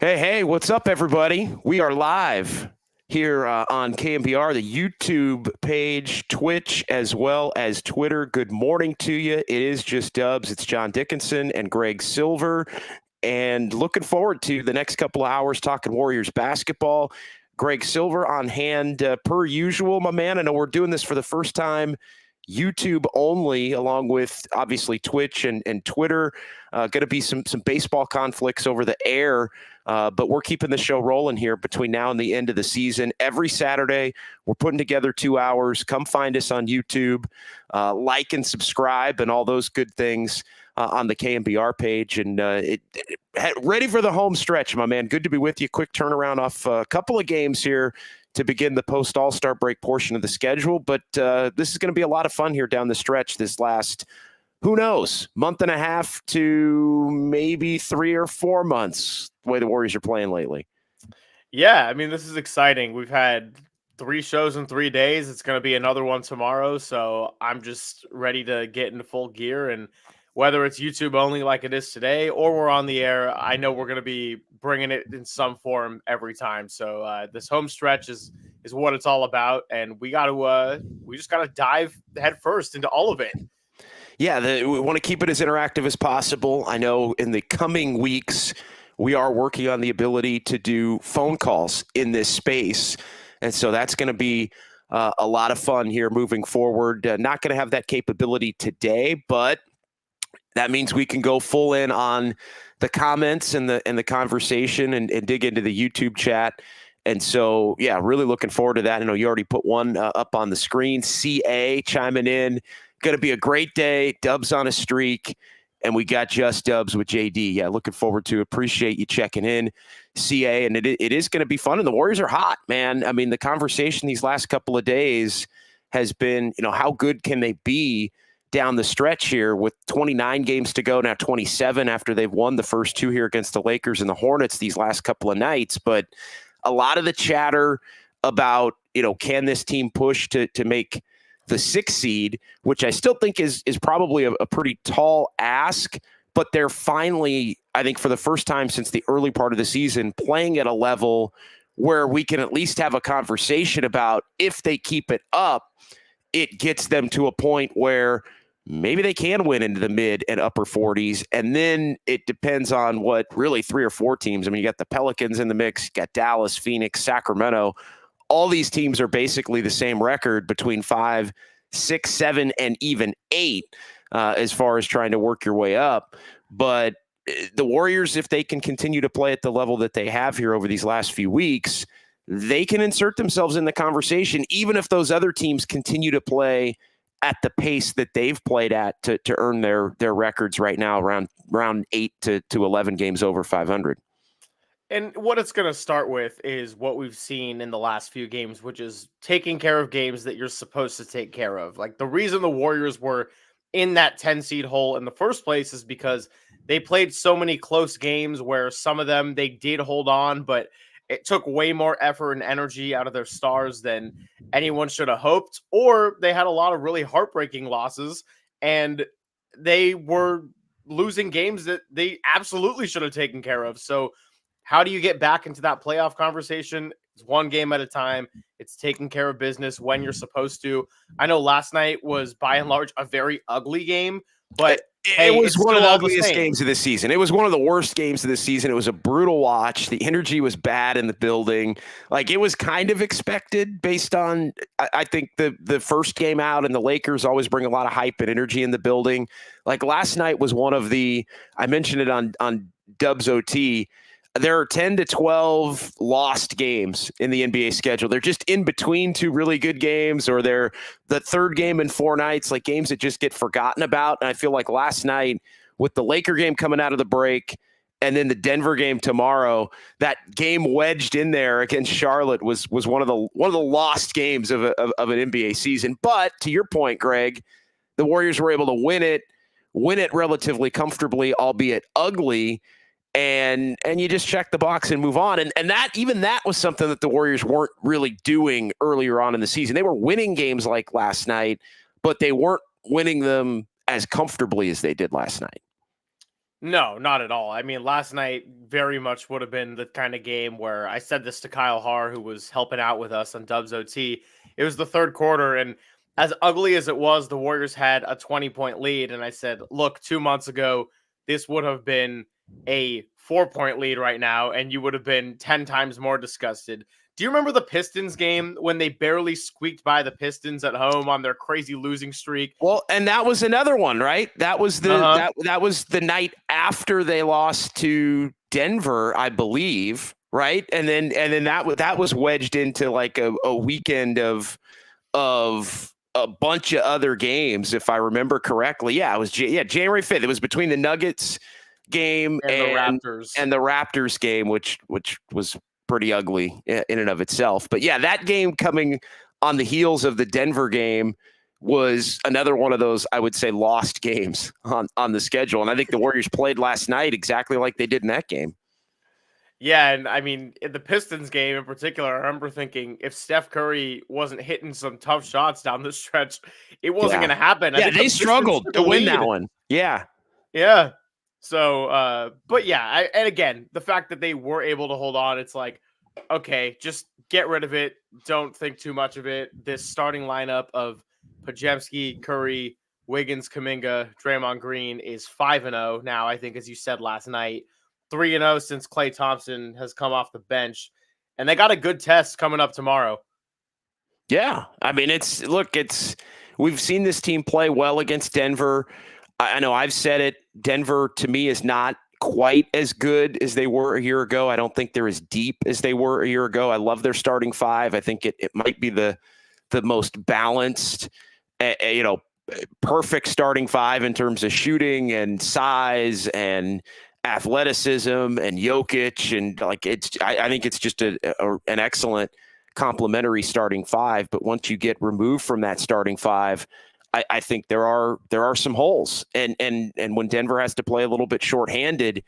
Hey, what's up, everybody? We are live here on KNBR, the YouTube page, Twitch, as well as Twitter. Good morning to you. It is just Dubs. It's John Dickinson and Greg Silver. And looking forward to the next couple of hours talking Warriors basketball. Greg Silver on hand per usual, my man. I know we're doing this for the first time YouTube only, along with obviously Twitch and Twitter. Going to be some baseball conflicts over the air, but we're keeping the show rolling here between now and the end of the season. Every Saturday, we're putting together 2 hours. Come find us on YouTube, like and subscribe, and all those good things on the KNBR page. And ready for the home stretch, my man. Good to be with you. Quick turnaround off a couple of games here to begin the post-All-Star break portion of the schedule. But this is going to be a lot of fun here down the stretch this last, who knows, month and a half to maybe 3 or 4 months, the way the Warriors are playing lately. Yeah, I mean, this is exciting. We've had 3 shows in 3 days. It's going to be another one tomorrow. So I'm just ready to get into full gear. And whether it's YouTube only like it is today or we're on the air, I know we're going to be bringing it in some form every time. So this home stretch is what it's all about. And we just got to dive head first into all of it. Yeah, we want to keep it as interactive as possible. I know in the coming weeks, we are working on the ability to do phone calls in this space. And so that's going to be a lot of fun here moving forward. Not going to have that capability today, but that means we can go full in on the comments and the conversation and dig into the YouTube chat. And so, yeah, really looking forward to that. I know you already put one up on the screen. CA chiming in. Going to be a great day. Dubs on a streak. And we got Just Dubs with JD. Yeah, looking forward to it. Appreciate you checking in, CA. And it is going to be fun. And the Warriors are hot, man. I mean, the conversation these last couple of days has been, how good can they be down the stretch here with 29 games to go, now 27 after they've won the first 2 here against the Lakers and the Hornets these last couple of nights. But a lot of the chatter about, can this team push to make the 6th seed, which I still think is probably a pretty tall ask, but they're finally, I think for the first time since the early part of the season, playing at a level where we can at least have a conversation about if they keep it up, it gets them to a point where maybe they can win into the mid and upper 40s. And then it depends on what really 3 or 4 teams. I mean, you got the Pelicans in the mix, you got Dallas, Phoenix, Sacramento. All these teams are basically the same record between 5, 6, 7, and even 8 as far as trying to work your way up. But the Warriors, if they can continue to play at the level that they have here over these last few weeks, they can insert themselves in the conversation, even if those other teams continue to play at the pace that they've played at to earn their records right now, around 8 to 11 games over 500. And what it's going to start with is what we've seen in the last few games, which is taking care of games that you're supposed to take care of. Like the reason the Warriors were in that 10 seed hole in the first place is because they played so many close games where some of them they did hold on, but it took way more effort and energy out of their stars than anyone should have hoped, or they had a lot of really heartbreaking losses and they were losing games that they absolutely should have taken care of. So how do you get back into that playoff conversation? It's one game at a time. It's taking care of business when you're supposed to. I know last night was by and large a very ugly game, but it was one of the ugliest games of this season. It was one of the worst games of this season. It was a brutal watch. The energy was bad in the building. Like, it was kind of expected based on, I think, the first game out, and the Lakers always bring a lot of hype and energy in the building. Like, last night was one of the, I mentioned it on Dubs OT, there are 10 to 12 lost games in the NBA schedule. They're just in between 2 really good games, or they're the 3rd game in 4 nights, like games that just get forgotten about. And I feel like last night with the Laker game coming out of the break and then the Denver game tomorrow, that game wedged in there against Charlotte was one of the lost games of an NBA season. But to your point, Greg, the Warriors were able to win it relatively comfortably, albeit ugly. And you just check the box and move on. And that was something that the Warriors weren't really doing earlier on in the season. They were winning games like last night, but they weren't winning them as comfortably as they did last night. No, not at all. I mean, last night very much would have been the kind of game where I said this to Kyle Haar, who was helping out with us on Dubs OT. It was the third quarter, and as ugly as it was, the Warriors had a 20-point lead. And I said, look, 2 months ago, this would have been a 4-point lead right now, and you would have been 10 times more disgusted. Do you remember the Pistons game when they barely squeaked by the Pistons at home on their crazy losing streak? Well, and that was another one, right? That was that was the night after they lost to Denver, I believe, right? And then that was wedged into like a weekend of a bunch of other games, if I remember correctly. Yeah, it was January 5th. It was between the Nuggets game And the Raptors. and the Raptors game, which was pretty ugly in and of itself. But yeah, that game coming on the heels of the Denver game was another one of those, I would say, lost games on the schedule. And I think the Warriors played last night exactly like they did in that game. Yeah, and I mean, in the Pistons game in particular, I remember thinking if Steph Curry wasn't hitting some tough shots down the stretch, it wasn't going to happen. I Yeah, think they struggled to win that one. Yeah. Yeah. So, but yeah, and again, the fact that they were able to hold on, it's like, okay, just get rid of it. Don't think too much of it. This starting lineup of Podziemski, Curry, Wiggins, Kuminga, Draymond Green is 5-0 now. I think, as you said last night, 3-0 since Klay Thompson has come off the bench, and they got a good test coming up tomorrow. Yeah, I mean, we've seen this team play well against Denver. I know I've said it. Denver, to me, is not quite as good as they were a year ago. I don't think they're as deep as they were a year ago. I love their starting five. I think it might be the most balanced, perfect starting five in terms of shooting and size and athleticism and Jokic. And like, I think it's just an excellent complementary starting five. But once you get removed from that starting five, I think there are some holes, and when Denver has to play a little bit shorthanded,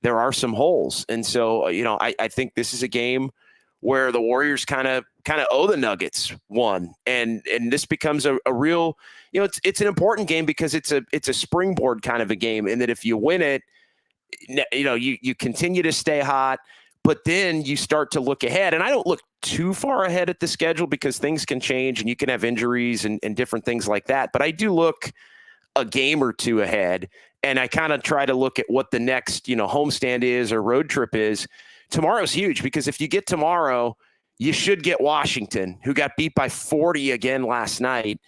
there are some holes. And so, I think this is a game where the Warriors kind of owe the Nuggets one, and this becomes a real, it's an important game because it's a springboard kind of a game, and that if you win it, you continue to stay hot. But then you start to look ahead, and I don't look too far ahead at the schedule because things can change and you can have injuries and different things like that. But I do look a game or two ahead, and I kind of try to look at what the next, homestand is or road trip is. Tomorrow's huge because if you get tomorrow, you should get Washington, who got beat by 40 again last night.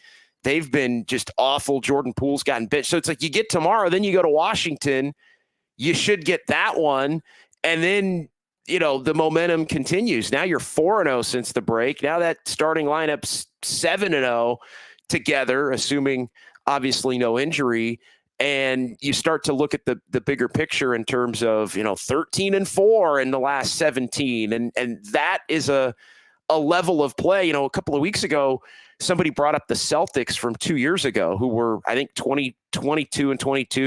They've been just awful. Jordan Poole's gotten benched. So it's like you get tomorrow, then you go to Washington. You should get that one. And then, the momentum continues. Now you're 4-0 since the break. Now that starting lineup's 7-0 together, assuming obviously no injury. And you start to look at the bigger picture in terms of, 13-4 in the last 17. And that is a level of play. A couple of weeks ago, somebody brought up the Celtics from 2 years ago, who were, I think, 22-22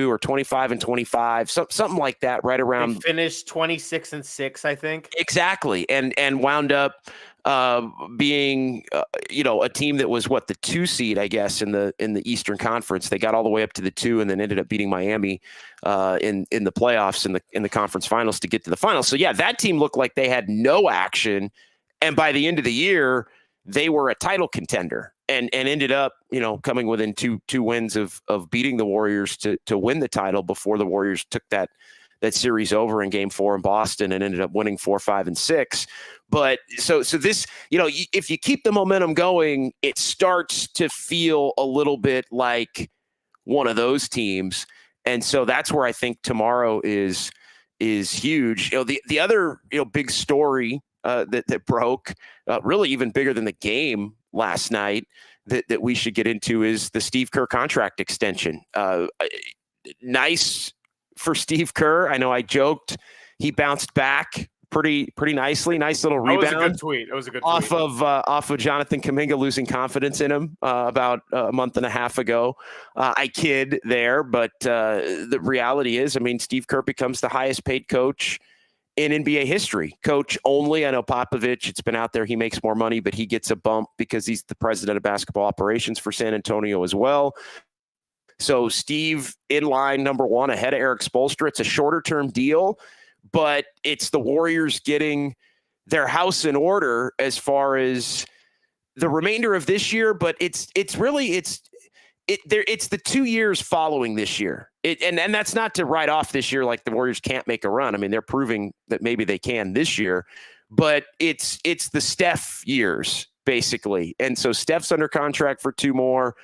or 25-25, something like that, right around. They finished 26-6, I think. Exactly. And wound up being, a team that was the 2 seed, I guess, in the Eastern Conference. They got all the way up to the 2 and then ended up beating Miami in the playoffs in the conference finals to get to the finals. So yeah, that team looked like they had no action. And by the end of the year, they were a title contender and ended up, coming within two wins of beating the Warriors to win the title before the Warriors took that series over in Game 4 in Boston and ended up winning 4, 5, and 6. But so this, if you keep the momentum going, it starts to feel a little bit like one of those teams. And so that's where I think tomorrow is huge. The other, big story that broke, really even bigger than the game last night that we should get into is the Steve Kerr contract extension. Nice for Steve Kerr. I know I joked he bounced back pretty nicely. Nice little rebound. It was a good tweet. It was a good tweet. Off of Jonathan Kuminga losing confidence in him about a month and a half ago. I kid there, but the reality is, Steve Kerr becomes the highest paid coach in NBA history. Coach only. I know Popovich, it's been out there. He makes more money, but he gets a bump because he's the president of basketball operations for San Antonio as well. So Steve in line number one ahead of Eric Spoelstra. It's a shorter term deal, but it's the Warriors getting their house in order as far as the remainder of this year. But it's the 2 years following this year. And that's not to write off this year like the Warriors can't make a run. I mean, they're proving that maybe they can this year, but it's the Steph years basically. And so Steph's under contract for 2 more.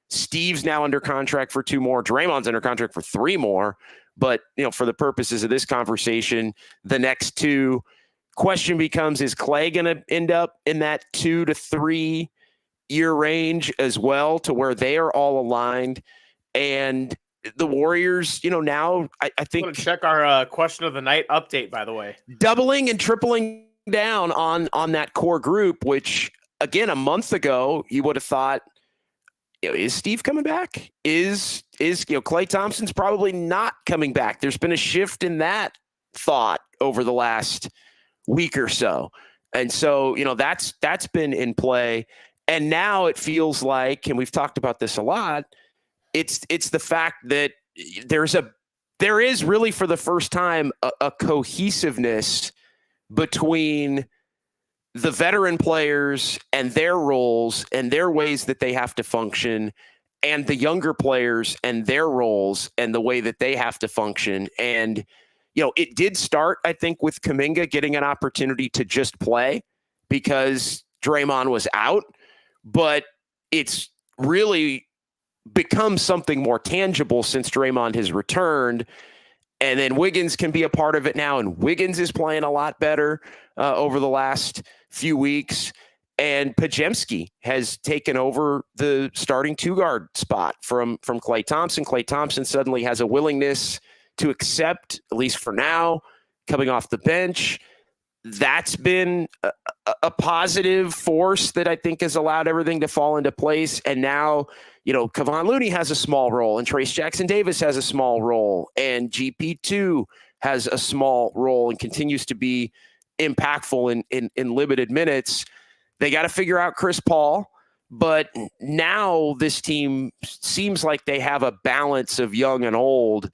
Steve's now under contract for 2 more. Draymond's under contract for 3 more. But, for the purposes of this conversation, the next 2, question becomes, is Clay going to end up in that 2 to 3 year range as well, to where they are all aligned? And the Warriors, now I think, I'm gonna check our question of the night update, by the way, doubling and tripling down on that core group, which again, a month ago, you would have thought, is Steve coming back? Is Klay Thompson's probably not coming back? There's been a shift in that thought over the last week or so. And so, that's been in play. And now it feels like, and we've talked about this a lot, it's the fact that there is really for the first time a cohesiveness between the veteran players and their roles and their ways that they have to function, and the younger players and their roles and the way that they have to function. And, it did start, I think, with Kuminga getting an opportunity to just play because Draymond was out, but it's really become something more tangible since Draymond has returned. And then Wiggins can be a part of it now, and Wiggins is playing a lot better over the last few weeks. And Podziemski has taken over the starting 2-guard spot from Klay Thompson. Klay Thompson suddenly has a willingness to accept, at least for now, coming off the bench. That's been a positive force that I think has allowed everything to fall into place. And now, Kevon Looney has a small role, and Trace Jackson Davis has a small role, and GP2 has a small role and continues to be impactful in limited minutes. They got to figure out Chris Paul, but now this team seems like they have a balance of young and old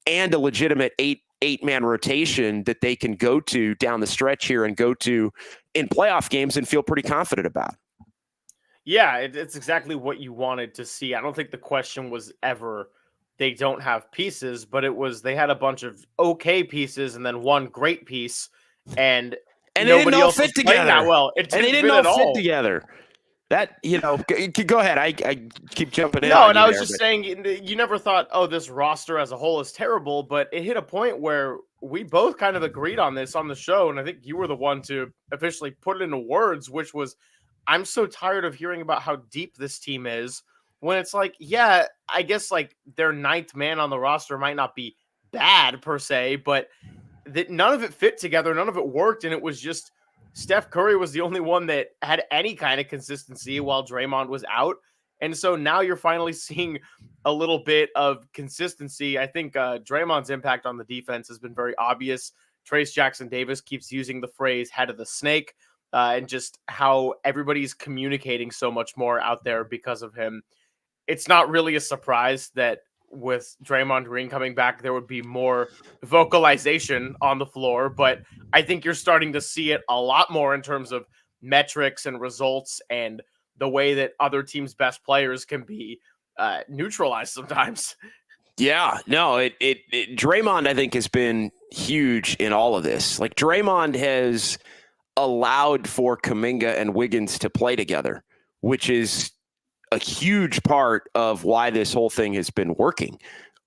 and a legitimate eight-man rotation that they can go to down the stretch here and go to in playoff games and feel pretty confident about. Yeah, it's exactly what you wanted to see. I don't think the question was ever they don't have pieces, but it was they had a bunch of okay pieces and then one great piece, and they didn't all fit together that well. And they didn't all fit together. That, go ahead. I keep jumping in. No, and I was just saying, you never thought, this roster as a whole is terrible, but it hit a point where we both kind of agreed on this on the show, and I think you were the one to officially put it into words, which was, I'm so tired of hearing about how deep this team is, when it's like, yeah, I guess like their 9th man on the roster might not be bad per se, but that none of it fit together, none of it worked, and it was just Steph Curry was the only one that had any kind of consistency while Draymond was out. And so now you're finally seeing a little bit of consistency. I think Draymond's impact on the defense has been very obvious. Trace Jackson Davis keeps using the phrase head of the snake, and just how everybody's communicating so much more out there because of him. It's not really a surprise that with Draymond Green coming back, there would be more vocalization on the floor, but I think you're starting to see it a lot more in terms of metrics and results and the way that other teams' best players can be neutralized sometimes. Yeah, no, Draymond, I think, has been huge in all of this. Like, Draymond has allowed for Kuminga and Wiggins to play together, which is a huge part of why this whole thing has been working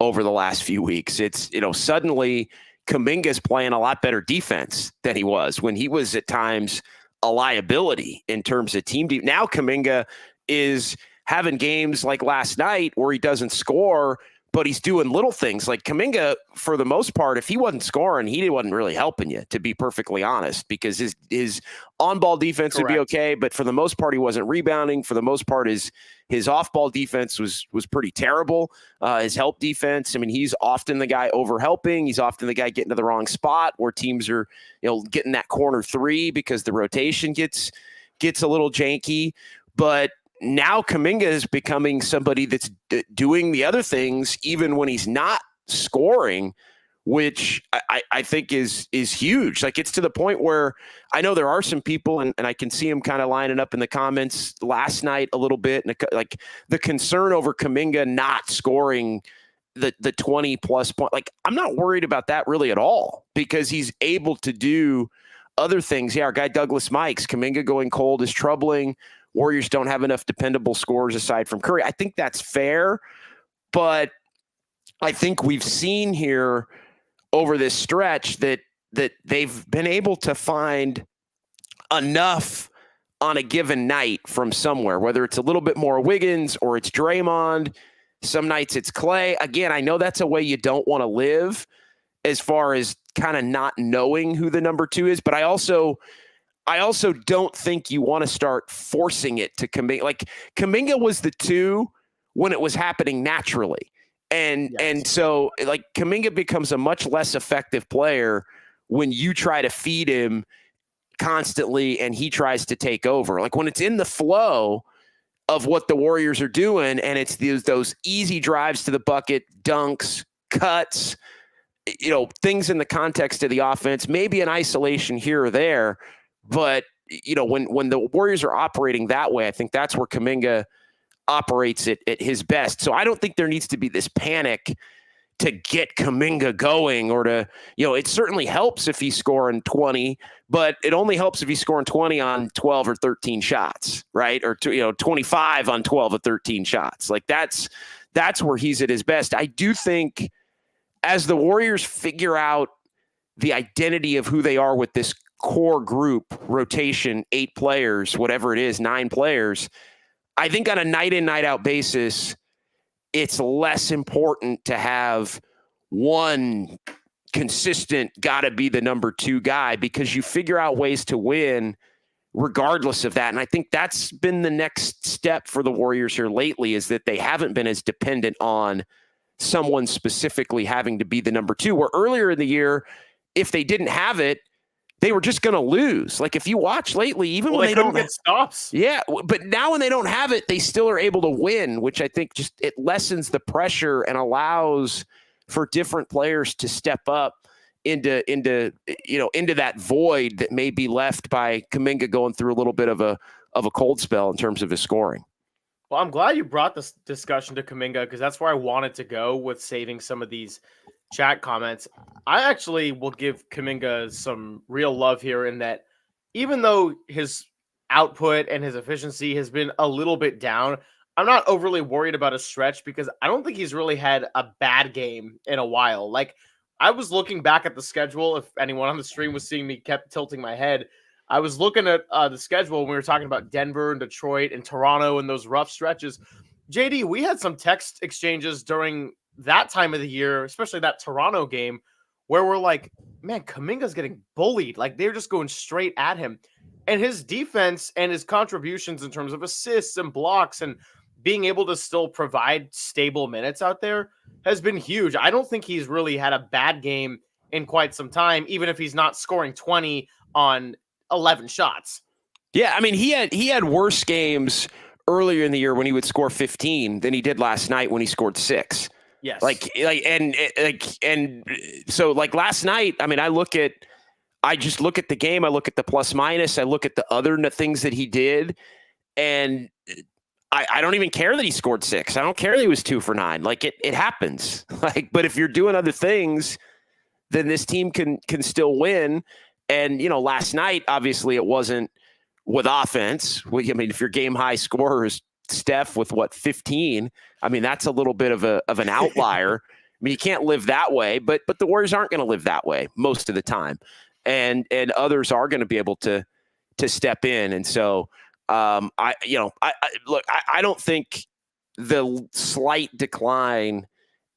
over the last few weeks. It's, suddenly Kuminga's playing a lot better defense than he was when he was at times a liability in terms of team deep. Now Kuminga is having games like last night where he doesn't score, but he's doing little things. Like Kuminga, for the most part, if he wasn't scoring, he wasn't really helping you, to be perfectly honest, because his on-ball defense Correct. would be okay, but for the most part, he wasn't rebounding. For the most part, his off-ball defense was pretty terrible. His help defense, I mean, he's often the guy over-helping. He's often the guy getting to the wrong spot where teams are, getting that corner 3 because the rotation gets a little janky. But now Kuminga is becoming somebody that's doing the other things even when he's not scoring, which I think is huge. Like, it's to the point where I know there are some people, and I can see them kind of lining up in the comments last night a little bit, and like the concern over Kuminga not scoring the 20 plus point. Like, I'm not worried about that really at all, because he's able to do other things. Yeah, our guy Douglas Mikes, Kuminga going cold is troubling. Warriors don't have enough dependable scorers aside from Curry. I think that's fair, but I think we've seen here over this stretch that they've been able to find enough on a given night from somewhere, whether it's a little bit more Wiggins or it's Draymond. Some nights it's Clay. Again, I know that's a way you don't want to live as far as kind of not knowing who the number 2 is, but I also don't think you want to start forcing it to Kuminga. Like, Kuminga was the 2 when it was happening naturally. And so, like, Kuminga becomes a much less effective player when you try to feed him constantly and he tries to take over. Like, when it's in the flow of what the Warriors are doing, and it's those easy drives to the bucket, dunks, cuts, things in the context of the offense, maybe an isolation here or there. But, when the Warriors are operating that way, I think that's where Kuminga operates at his best. So I don't think there needs to be this panic to get Kuminga going, or to, it certainly helps if he's scoring 20, but it only helps if he's scoring 20 on 12 or 13 shots, right? Or 25 on 12 or 13 shots. Like, that's where he's at his best. I do think as the Warriors figure out the identity of who they are with this core group rotation, 8 players, whatever it is, 9 players, I think on a night in, night out basis, it's less important to have one consistent, got to be the number 2 guy, because you figure out ways to win regardless of that. And I think that's been the next step for the Warriors here lately, is that they haven't been as dependent on someone specifically having to be the number 2, where earlier in the year, if they didn't have it, they were just going to lose. Like, if you watch lately, even when they don't get stops. Yeah, but now when they don't have it, they still are able to win, which I think just it lessens the pressure and allows for different players to step up into that void that may be left by Kuminga going through a little bit of a cold spell in terms of his scoring. Well, I'm glad you brought this discussion to Kuminga, because that's where I wanted to go with saving some of these chat comments. I actually will give Kuminga some real love here, in that even though his output and his efficiency has been a little bit down, I'm not overly worried about a stretch, because I don't think he's really had a bad game in a while. Like, I was looking back at the schedule. If anyone on the stream was seeing me kept tilting my head, I was looking at the schedule when we were talking about Denver and Detroit and Toronto and those rough stretches. JD, we had some text exchanges during that time of the year, especially that Toronto game, where we're like, man, Kuminga's getting bullied. Like, they're just going straight at him. And his defense and his contributions in terms of assists and blocks and being able to still provide stable minutes out there has been huge. I don't think he's really had a bad game in quite some time, even if he's not scoring 20 on 11 shots. Yeah, I mean, he had worse games earlier in the year when he would score 15 than he did last night when he scored 6. Yes. And so, like, last night, I mean, I just look at the game. I look at the plus minus. I look at the other things that he did. And I don't even care that he scored 6. I don't care that he was 2 for 9. Like, it happens. Like, but if you're doing other things, then this team can still win. And, last night, obviously it wasn't with offense. I mean, if your game high scorer is Steph with 15, I mean, that's a little bit of an outlier. I mean, you can't live that way, but the Warriors aren't going to live that way most of the time. And others are going to be able to step in. And so I don't think the slight decline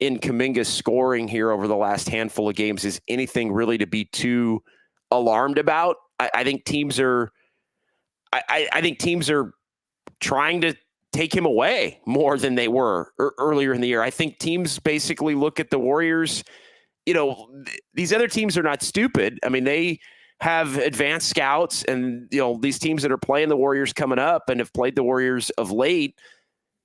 in Kuminga's scoring here over the last handful of games is anything really to be too alarmed about. I think teams are trying to take him away more than they were earlier in the year. I think teams basically look at the Warriors. These other teams are not stupid. I mean, they have advanced scouts, and these teams that are playing the Warriors coming up and have played the Warriors of late,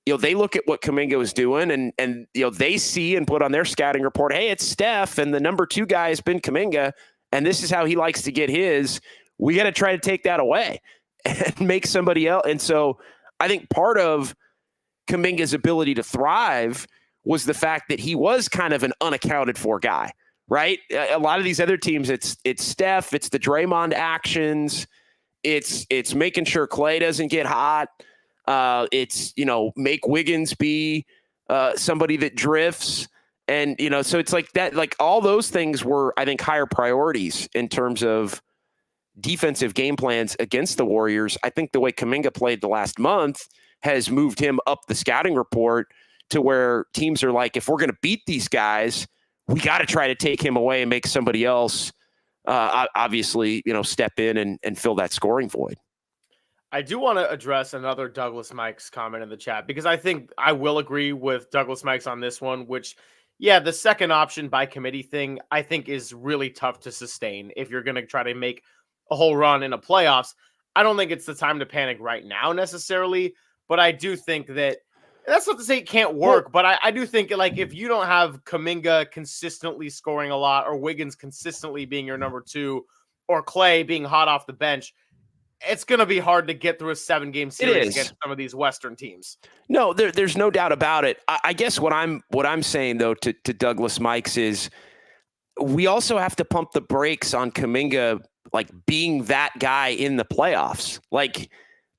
they look at what Kuminga is doing, and they see and put on their scouting report, hey, it's Steph, and the number 2 guy has been Kuminga, and this is how he likes to get his. We got to try to take that away and make somebody else. And so I think part of Kuminga's ability to thrive was the fact that he was kind of an unaccounted for guy, right? A lot of these other teams, it's Steph, it's the Draymond actions, it's making sure Clay doesn't get hot. It's, make Wiggins be somebody that drifts. And, so it's like that, like all those things were, I think, higher priorities in terms of defensive game plans against the Warriors. I think the way Kuminga played the last month has moved him up the scouting report to where teams are like, if we're going to beat these guys, we got to try to take him away and make somebody else obviously, step in and fill that scoring void. I do want to address another Douglas Mikes comment in the chat, because I think I will agree with Douglas Mikes on this one, which, yeah, the second option by committee thing, I think is really tough to sustain if you're going to try to make a whole run in a playoffs. I don't think it's the time to panic right now necessarily, but I do think that that's not to say it can't work, but I do think, like, if you don't have Kuminga consistently scoring a lot, or Wiggins consistently being your number 2, or Clay being hot off the bench, it's going to be hard to get through a 7-game series against some of these Western teams. No, there's no doubt about it. I guess what I'm saying, though, to Douglas Mikes is we also have to pump the brakes on Kuminga, like, being that guy in the playoffs. Like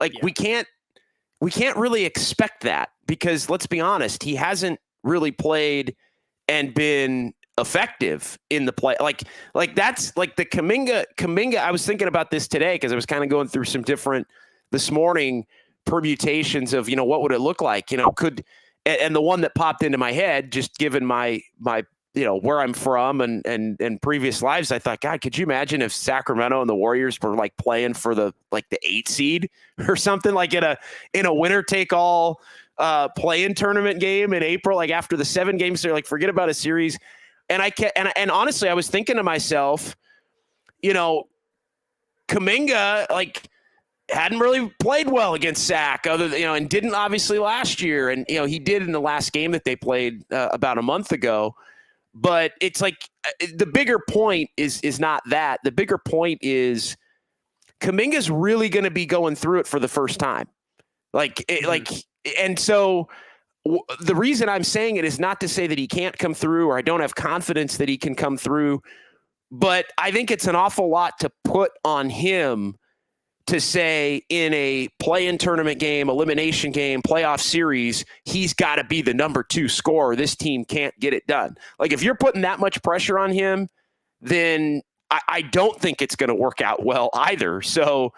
yeah. we can't really expect that, because let's be honest, he hasn't really played and been effective in the play. Like that's like the Kuminga. I was thinking about this today because I was kind of going through some different this morning permutations of, what would it look like? And the one that popped into my head, just given my where I'm from and previous lives, I thought, God, could you imagine if Sacramento and the Warriors were like playing for the 8 seed or something, like in a winner take all play-in tournament game in April, like after the 7 games, they're like, forget about a series. And and honestly, I was thinking to myself, Kuminga, like, hadn't really played well against Sac, and didn't obviously last year. And, he did in the last game that they played about a month ago. But it's like the bigger point is not that. The bigger point is Kuminga's really going to be going through it for the first time. And so the reason I'm saying it is not to say that he can't come through, or I don't have confidence that he can come through, but I think it's an awful lot to put on him to say in a play-in tournament game, elimination game, playoff series, he's got to be the number 2 scorer. This team can't get it done. Like, if you're putting that much pressure on him, then I don't think it's going to work out well either. So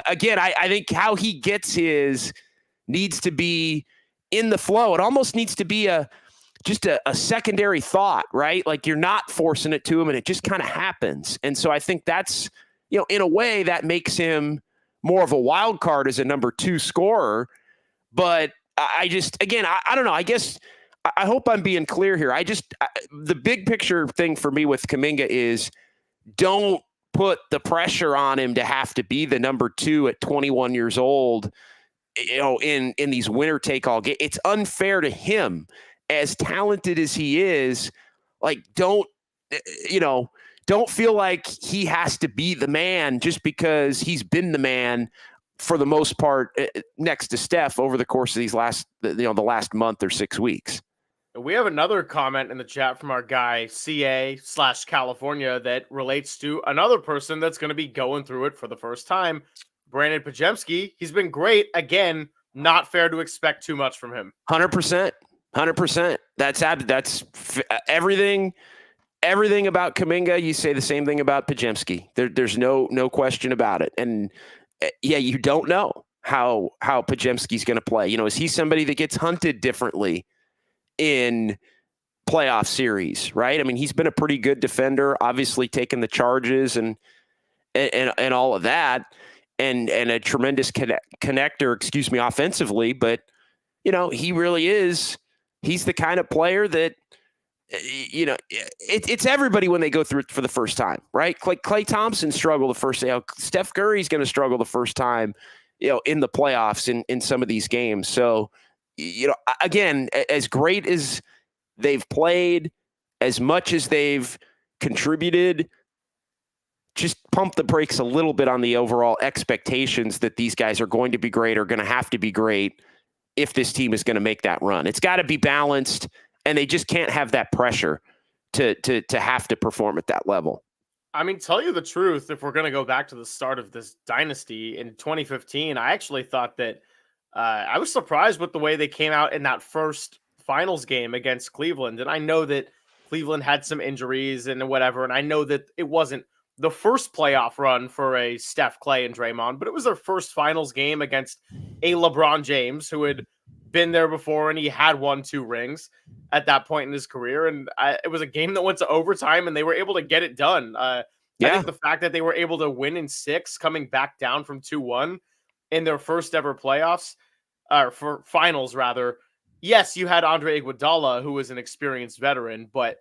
again, I think how he gets his needs to be in the flow. It almost needs to be just a secondary thought, right? Like, you're not forcing it to him and it just kind of happens. And so I think that's, in a way that makes him more of a wild card as a number 2 scorer. But I don't know. I guess I hope I'm being clear here. The big picture thing for me with Kuminga is don't put the pressure on him to have to be the number 2 at 21 years old, in these winner take all games. It's unfair to him, as talented as he is. Like, don't feel like he has to be the man just because he's been the man for the most part next to Steph over the course of these the last month or 6 weeks. We have another comment in the chat from our guy CA/California that relates to another person that's going to be going through it for the first time, Brandon Pajemski. He's been great. Again, not fair to expect too much from him. 100%. That's everything about Kuminga. You say the same thing about Pajemski. There's no question about it. And yeah, you don't know how Pajemski's going to play. Is he somebody that gets hunted differently in playoff series, right? I mean, he's been a pretty good defender, obviously taking the charges and all of that, and a tremendous connector, offensively. But, he really is. He's the kind of player that it's everybody when they go through it for the first time, right? Klay Thompson struggled the first. Steph Curry's going to struggle the first time, in the playoffs in some of these games. So, again, as great as they've played, as much as they've contributed, just pump the brakes a little bit on the overall expectations that these guys are going to be great, are going to have to be great if this team is going to make that run. It's got to be balanced, and they just can't have that pressure to have to perform at that level. I mean, tell you the truth, if we're going to go back to the start of this dynasty in 2015, I actually thought that I was surprised with the way they came out in that first finals game against Cleveland. And I know that Cleveland had some injuries and whatever. And I know that it wasn't the first playoff run for a Steph, Clay, and Draymond, but it was their first finals game against a LeBron James who had been there before and he had won 2 rings at that point in his career. And it was a game that went to overtime and they were able to get it done. I think the fact that they were able to win in 6, coming back down from 2-1 in their first ever playoffs, or for finals rather. Yes, you had Andre Iguodala, who was an experienced veteran, but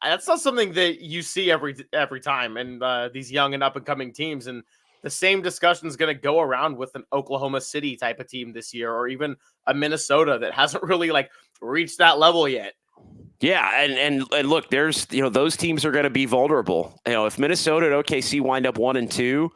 that's not something that you see every time in these young and up and coming teams. And the same discussion is going to go around with an Oklahoma City type of team this year, or even a Minnesota that hasn't really reached that level yet. Yeah, and look, there's those teams are going to be vulnerable. If Minnesota and OKC wind up 1-2,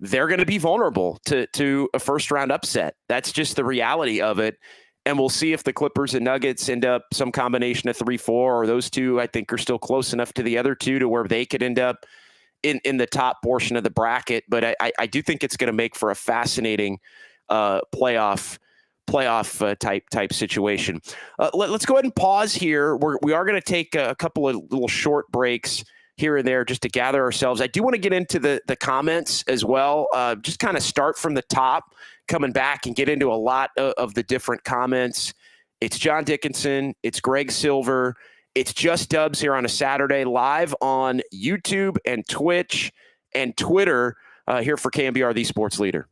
they're going to be vulnerable to a first round upset. That's just the reality of it. And we'll see if the Clippers and Nuggets end up some combination of 3-4, or those two I think are still close enough to the other two to where they could end up in the top portion of the bracket. But I do think it's going to make for a fascinating playoff type situation. Let's go ahead and pause here. We are going to take a couple of little short breaks here and there just to gather ourselves. I do want to get into the comments as well. Just kind of start from the top, coming back and get into a lot of the different comments. It's John Dickinson. It's Greg Silver. It's Just Dubs here on a Saturday, live on YouTube and Twitch and Twitter here for KNBR, the sports leader.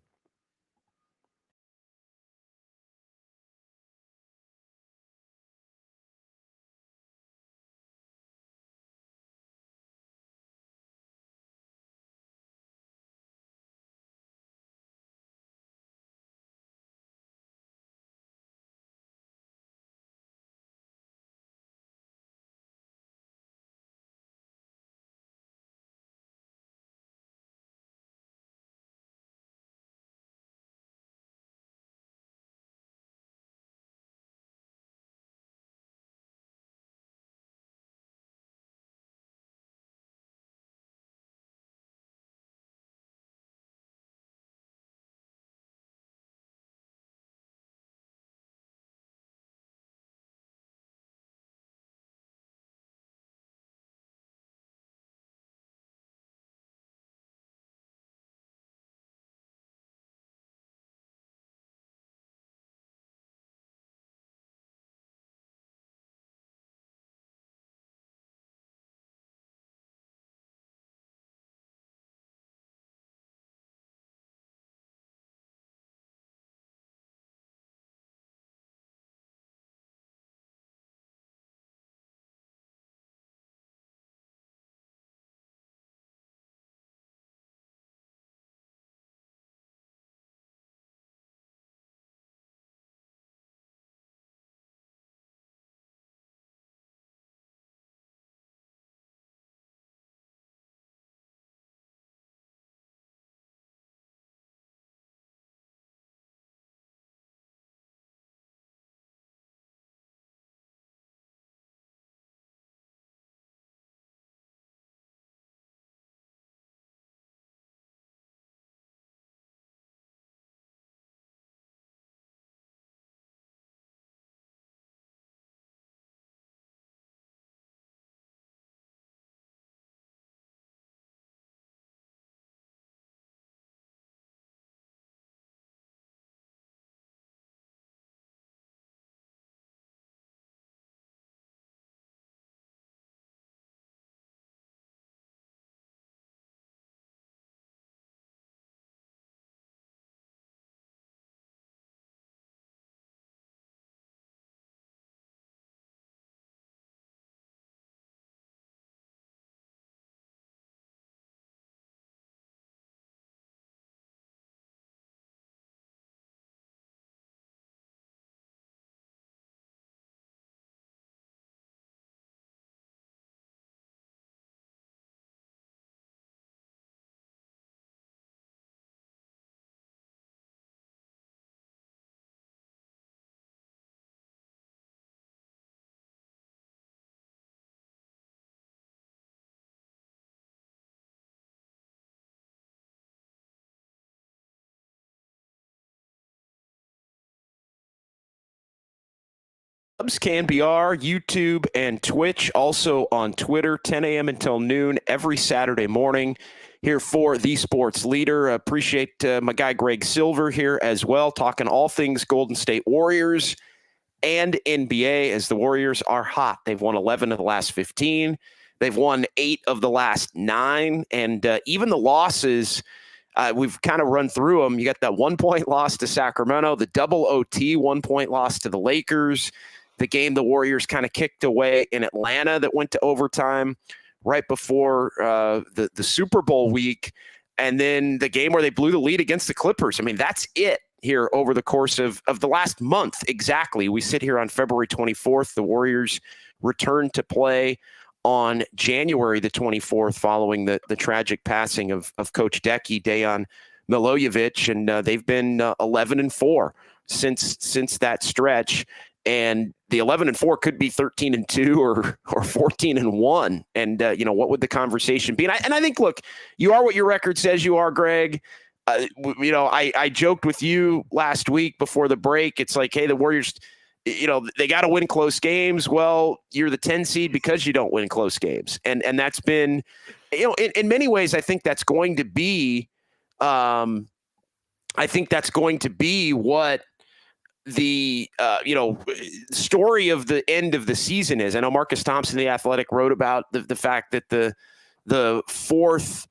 KNBR, YouTube, and Twitch. Also on Twitter, 10 a.m. until noon every Saturday morning here for The Sports Leader. Appreciate my guy Greg Silver here as well, talking all things Golden State Warriors and NBA as the Warriors are hot. They've won 11 of the last 15. They've won 8 of the last 9. And even the losses, we've kind of run through them. You got that 1-point loss to Sacramento, the double OT 1-point loss to the Lakers, the game the Warriors kind of kicked away in Atlanta that went to overtime right before the Super Bowl week, and then the game where they blew the lead against the Clippers. I mean, that's it here over the course of the last month. Exactly. We sit here on February 24th. The Warriors return to play on January the 24th following the tragic passing of Coach Dejan Milojevic, and they've been 11-4 since that stretch. And the 11-4 could be 13-2 or 14-1. And what would the conversation be? And I think, look, you are what your record says you are, Greg. I joked with you last week before the break. It's like, hey, the Warriors, they got to win close games. Well, you're the 10 seed because you don't win close games. And that's been, in many ways, I think that's going to be, what the story of the end of the season is. I know Marcus Thompson, The Athletic, wrote about the fact that the fourth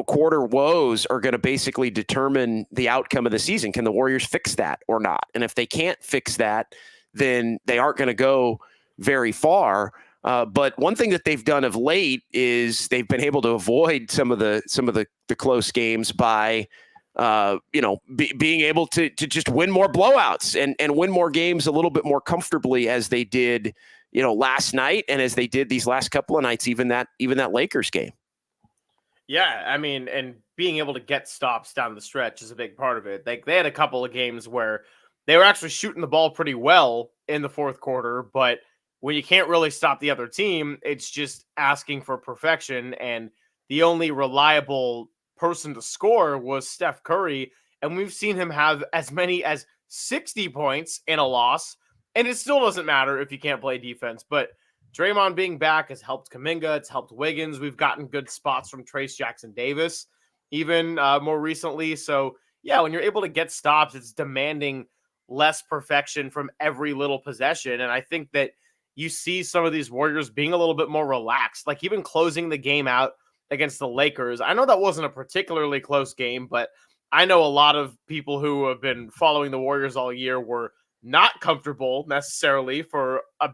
quarter woes are going to basically determine the outcome of the season. Can the Warriors fix that or not? And if they can't fix that, then they aren't going to go very far. But one thing that they've done of late is they've been able to avoid some of the close games by being able to just win more blowouts and win more games a little bit more comfortably, as they did, last night, and as they did these last couple of nights, even that Lakers game. Yeah, I mean, and being able to get stops down the stretch is a big part of it. Like, they had a couple of games where they were actually shooting the ball pretty well in the fourth quarter, but when you can't really stop the other team, it's just asking for perfection, and the only reliable person to score was Steph Curry, and we've seen him have as many as 60 points in a loss, and it still doesn't matter if you can't play defense. But Draymond being back has helped Kuminga, it's helped Wiggins. We've gotten good spots from Trace Jackson-Davis even more recently. So yeah, when you're able to get stops, it's demanding less perfection from every little possession, and I think that you see some of these Warriors being a little bit more relaxed, like even closing the game out against the Lakers. I know that wasn't a particularly close game, but I know a lot of people who have been following the Warriors all year were not comfortable necessarily for a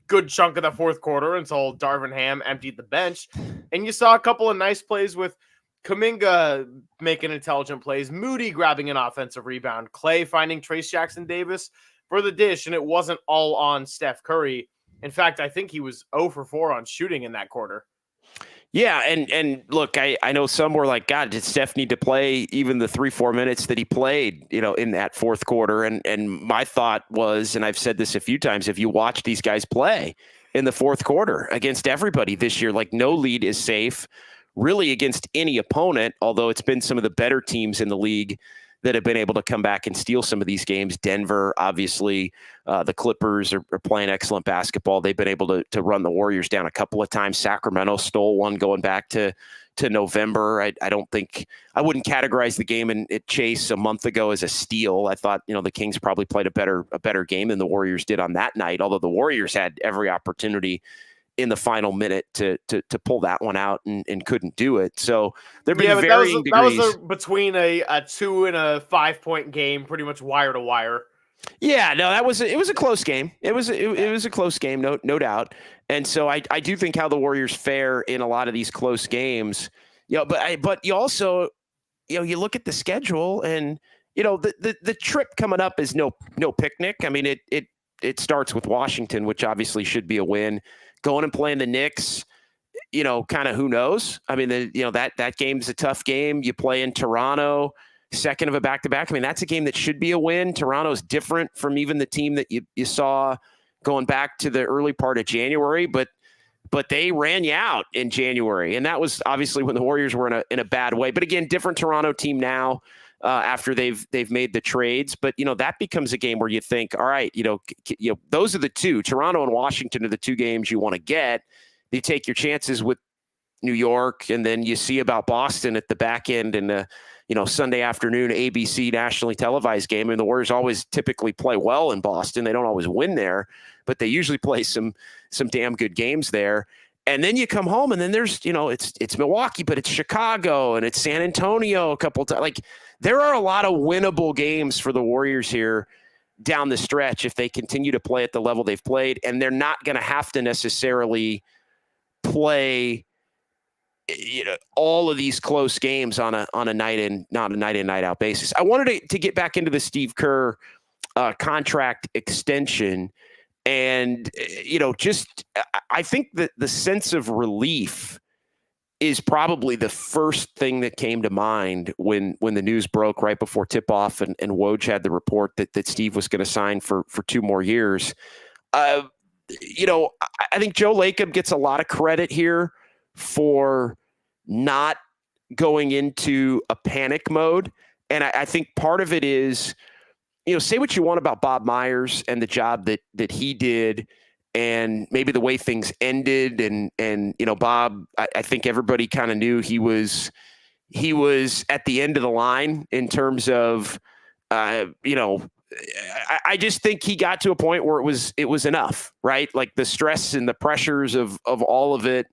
good chunk of the fourth quarter until Darvin Ham emptied the bench. And you saw a couple of nice plays with Kuminga making intelligent plays, Moody grabbing an offensive rebound, Clay finding Trace Jackson-Davis for the dish, and it wasn't all on Steph Curry. In fact, I think he was 0 for 4 on shooting in that quarter. Yeah, and look, I know some were like, God, did Steph need to play even the 3-4 minutes that he played, in that fourth quarter? And my thought was, and I've said this a few times, if you watch these guys play in the fourth quarter against everybody this year, like, no lead is safe really against any opponent, although it's been some of the better teams in the league that have been able to come back and steal some of these games. Denver, obviously, the Clippers are playing excellent basketball. They've been able to run the Warriors down a couple of times. Sacramento stole one going back to November. I don't think I wouldn't categorize the game at Chase a month ago as a steal. I thought, the Kings probably played a better game than the Warriors did on that night, although the Warriors had every opportunity in the final minute to pull that one out and couldn't do it. So there've been varying degrees. That was between a 2 and a 5-point game, pretty much wire to wire. Yeah, no, it was a close game. It was a close game, no doubt. And so I do think how the Warriors fare in a lot of these close games, but you also, you look at the schedule, and the trip coming up is no picnic. I mean, it starts with Washington, which obviously should be a win. Going and playing the Knicks, kind of who knows? I mean, that game's a tough game. You play in Toronto, second of a back-to-back. I mean, that's a game that should be a win. Toronto's different from even the team that you saw going back to the early part of January, but they ran you out in January, and that was obviously when the Warriors were in a bad way. But again, different Toronto team now. after they've made the trades. But, that becomes a game where you think, all right, those are the two. Toronto and Washington are the two games you want to get. You take your chances with New York, and then you see about Boston at the back end in the Sunday afternoon ABC nationally televised game. And the Warriors always typically play well in Boston. They don't always win there, but they usually play some damn good games there. And then you come home, and then there's it's Milwaukee, but it's Chicago and it's San Antonio a couple times. Like, there are a lot of winnable games for the Warriors here down the stretch if they continue to play at the level they've played, and they're not going to have to necessarily play all of these close games on a night in, not a night in, night out basis. I wanted to get back into the Steve Kerr contract extension, and I think that the sense of relief is probably the first thing that came to mind when the news broke right before tip off, and Woj had the report that Steve was going to sign for 2 more years. I think Joe Lacob gets a lot of credit here for not going into a panic mode. And I think part of it is, say what you want about Bob Myers and the job that he did, and maybe the way things ended. And Bob, I think everybody kind of knew he was at the end of the line in terms of, I just think he got to a point where it was enough, right? Like, the stress and the pressures of all of it.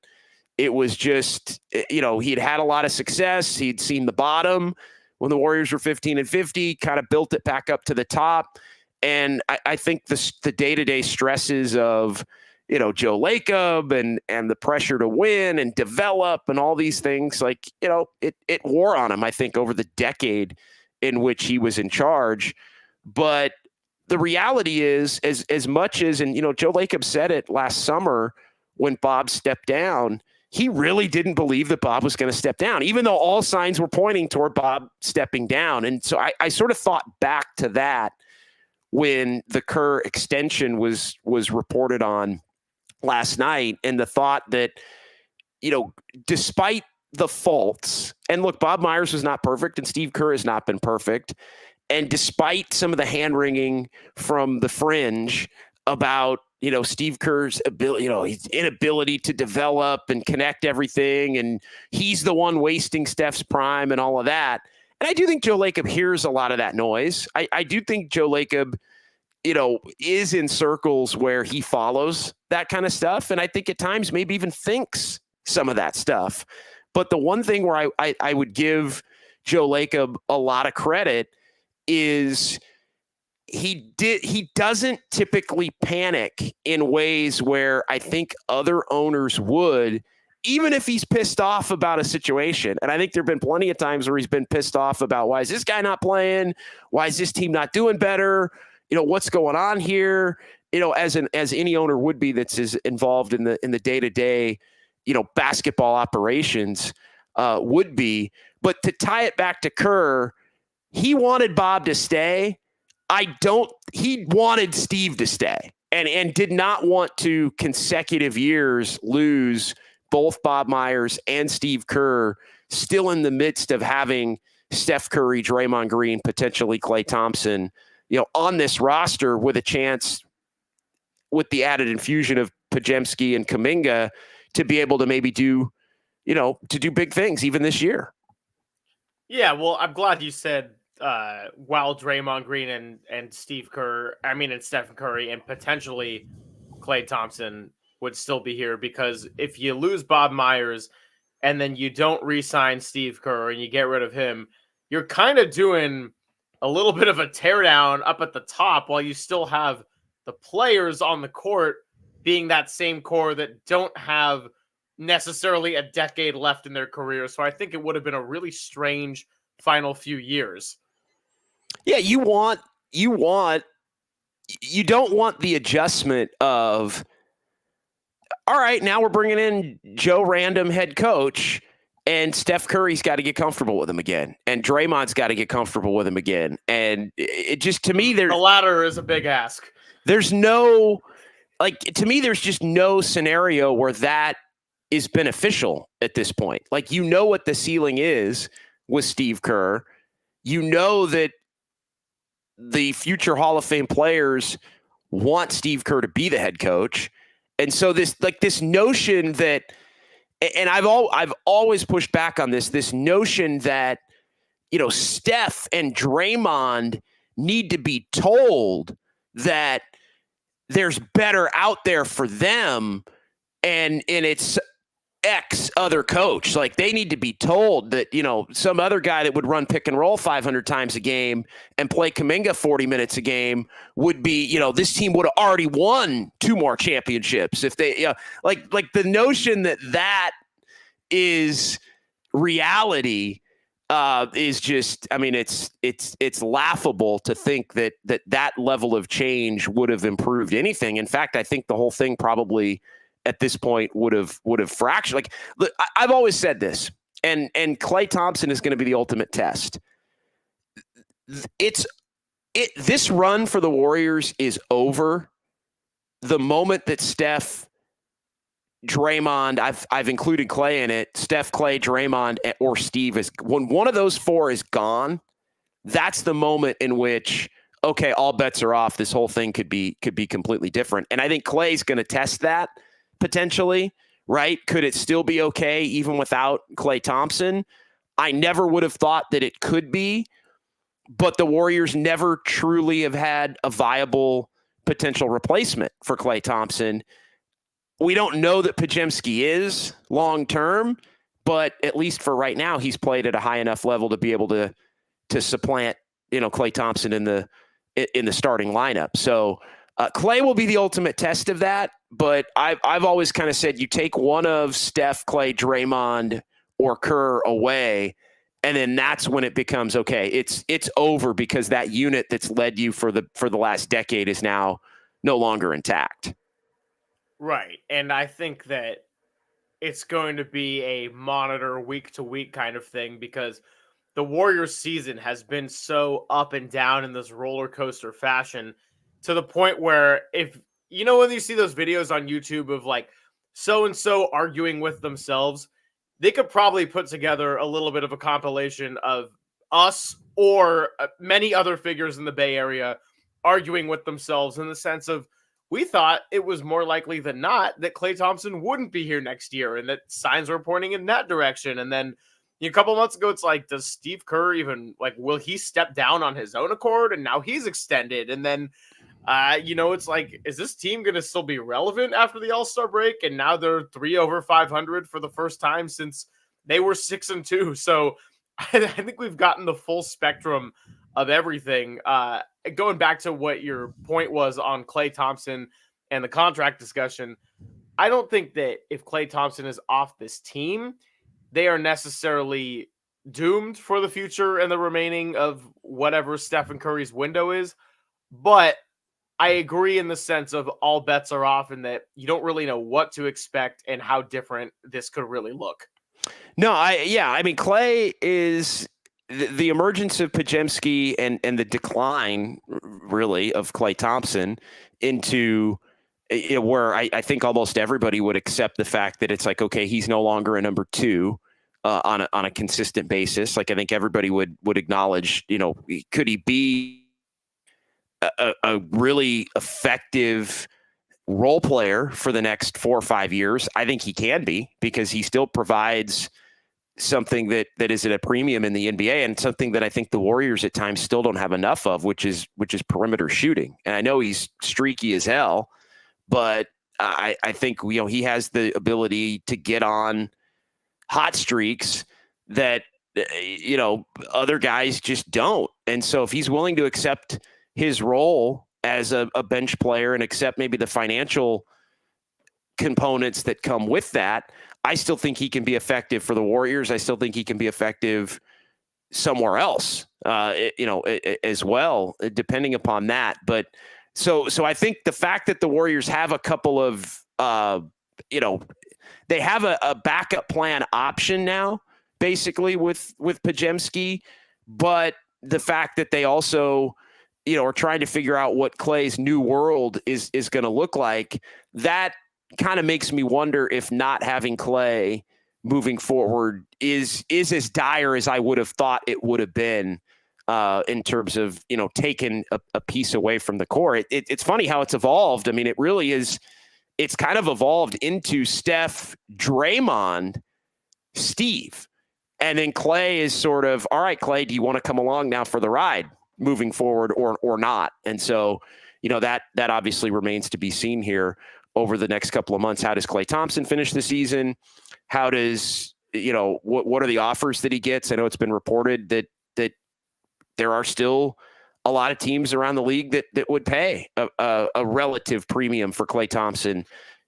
It was just, he'd had a lot of success. He'd seen the bottom when the Warriors were 15-50, kind of built it back up to the top. And I think the day-to-day stresses of, Joe Lacob and the pressure to win and develop and all these things, like, it wore on him, I think, over the decade in which he was in charge. But the reality is, as much as, and, Joe Lacob said it last summer when Bob stepped down, he really didn't believe that Bob was going to step down, even though all signs were pointing toward Bob stepping down. And so I sort of thought back to that when the Kerr extension was reported on last night, and the thought that, despite the faults, and look, Bob Myers was not perfect and Steve Kerr has not been perfect. And despite some of the hand-wringing from the fringe about, Steve Kerr's ability, his inability to develop and connect everything, and he's the one wasting Steph's prime and all of that. And I do think Joe Lacob hears a lot of that noise. I do think Joe Lacob, is in circles where he follows that kind of stuff. And I think at times maybe even thinks some of that stuff. But the one thing where I would give Joe Lacob a lot of credit is he doesn't typically panic in ways where I think other owners would, even if he's pissed off about a situation. And I think there've been plenty of times where he's been pissed off about, why is this guy not playing? Why is this team not doing better? What's going on here? As any owner would be that's as involved in the day-to-day, basketball operations would be. But to tie it back to Kerr, he wanted Bob to stay. He wanted Steve to stay and did not want to consecutive years lose both Bob Myers and Steve Kerr, still in the midst of having Steph Curry, Draymond Green, potentially Klay Thompson, on this roster with a chance, with the added infusion of Podziemski and Kuminga, to be able to maybe do big things even this year. Yeah, well, I'm glad you said while Draymond Green and Steve Kerr, and Stephen Curry and potentially Klay Thompson would still be here, because if you lose Bob Myers and then you don't re-sign Steve Kerr and you get rid of him, you're kind of doing a little bit of a teardown up at the top while you still have the players on the court being that same core that don't have necessarily a decade left in their career. So I think it would have been a really strange final few years. Yeah, you don't want the adjustment of, all right, now we're bringing in Joe Random head coach, and Steph Curry's got to get comfortable with him again, and Draymond's got to get comfortable with him again. And it just, to me, the latter is a big ask. There's just no scenario where that is beneficial at this point. Like, what the ceiling is with Steve Kerr. you know that the future Hall of Fame players want Steve Kerr to be the head coach. And so this notion that, and I've always pushed back on this notion that, Steph and Draymond need to be told that there's better out there for them, and it's X other coach. Like, they need to be told that, some other guy that would run pick and roll 500 times a game and play Kuminga 40 minutes a game would be, this team would have already won 2 more championships if they, like the notion that is reality is just, I mean, it's laughable to think that level of change would have improved anything. In fact, I think the whole thing probably at this point would have fractured. Like, look, I've always said this, and Klay Thompson is going to be the ultimate test. This run for the Warriors is over the moment that Steph, Draymond, I've included Klay in it, Steph, Klay, Draymond, or Steve, is when one of those 4 is gone. That's the moment in which, okay, all bets are off. This whole thing could be completely different. And I think Klay's going to test that potentially, right? Could it still be okay even without Klay Thompson? I never would have thought that it could be, but the Warriors never truly have had a viable potential replacement for Klay Thompson. We don't know that Podziemski is long-term, but at least for right now, he's played at a high enough level to be able to supplant, Klay Thompson in the starting lineup. So Klay will be the ultimate test of that. But I've always kind of said you take one of Steph, Klay, Draymond, or Kerr away, and then that's when it becomes okay. It's over, because that unit that's led you for the last decade is now no longer intact. Right. And I think that it's going to be a monitor week to week kind of thing, because the Warriors season has been so up and down in this roller coaster fashion, to the point where if, when you see those videos on YouTube of like so-and-so arguing with themselves, they could probably put together a little bit of a compilation of us or many other figures in the Bay Area arguing with themselves, in the sense of, we thought it was more likely than not that Klay Thompson wouldn't be here next year, and that signs were pointing in that direction. And then a couple months ago, it's like, does Steve Kerr even, like, will he step down on his own accord? And now he's extended. And then, it's like, is this team going to still be relevant after the All-Star break? And now they're 3 over 500 for the first time since they were 6-2. So I think we've gotten the full spectrum of everything. Going back to what your point was on Klay Thompson and the contract discussion, I don't think that if Klay Thompson is off this team, they are necessarily doomed for the future and the remaining of whatever Stephen Curry's window is. But I agree in the sense of all bets are off, and that you don't really know what to expect and how different this could really look. No, I mean, Klay is the emergence of Podziemski and the decline, really, of Klay Thompson into where I think almost everybody would accept the fact that it's like, okay, he's no longer a number 2 on a consistent basis. Like, I think everybody would acknowledge, could he be a really effective role player for the next 4 or 5 years? I think he can be, because he still provides something that is at a premium in the NBA, and something that I think the Warriors at times still don't have enough of, which is perimeter shooting. And I know he's streaky as hell, but I think he has the ability to get on hot streaks that other guys just don't. And so if he's willing to accept his role as a bench player and accept maybe the financial components that come with that, I still think he can be effective for the Warriors. I still think he can be effective somewhere else, as well, depending upon that. But so I think the fact that the Warriors have a couple of, they have a backup plan option now, basically with Podziemski, but the fact that they also, are trying to figure out what Klay's new world is going to look like, that kind of makes me wonder if not having Klay moving forward is as dire as I would have thought it would have been in terms of, taking a piece away from the core. It's funny how it's evolved. I mean, it really is. It's kind of evolved into Steph, Draymond, Steve. And then Clay is sort of, all right, Clay, do you want to come along now for the ride moving forward or not? And so, that obviously remains to be seen here over the next couple of months. How does Klay Thompson finish the season? How does, what are the offers that he gets? I know it's been reported that there are still a lot of teams around the league that would pay a relative premium for Klay Thompson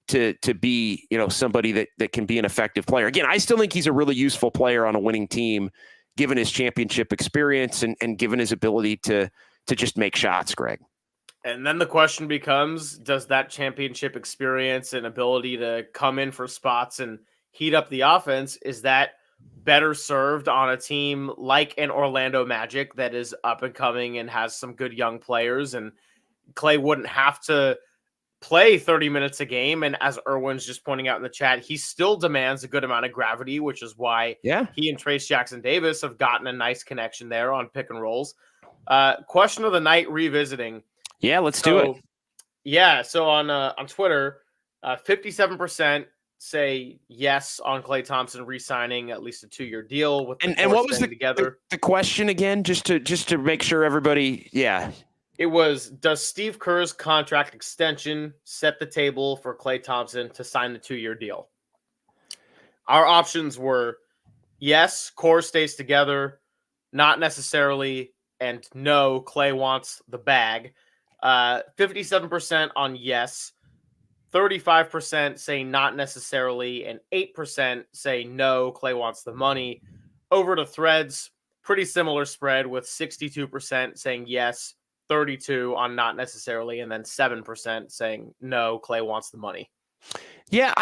to be, somebody that can be an effective player. Again, I still think he's a really useful player on a winning team, given his championship experience and given his ability to just make shots, Greg. And then the question becomes, does that championship experience and ability to come in for spots and heat up the offense, is that better served on a team like an Orlando Magic that is up and coming and has some good young players? And Clay wouldn't have to play 30 minutes a game. And as Erwin's just pointing out in the chat, he still demands a good amount of gravity, which is why he and Trace Jackson-Davis have gotten a nice connection there on pick and rolls. Question of the night revisiting. Yeah, let's do it. Yeah, so on Twitter, 57% say yes on Klay Thompson re-signing at least a 2-year deal with the and what was together. The question again, just to make sure everybody, It was, does Steve Kerr's contract extension set the table for Klay Thompson to sign the 2-year deal? Our options were yes, core stays together, not necessarily, and no, Klay wants the bag. 57% on yes, 35% say not necessarily, and 8% say no, Klay wants the money. Over to Threads, pretty similar spread with 62% saying yes, 32 on not necessarily, and then 7% saying no, Klay wants the money. Yeah,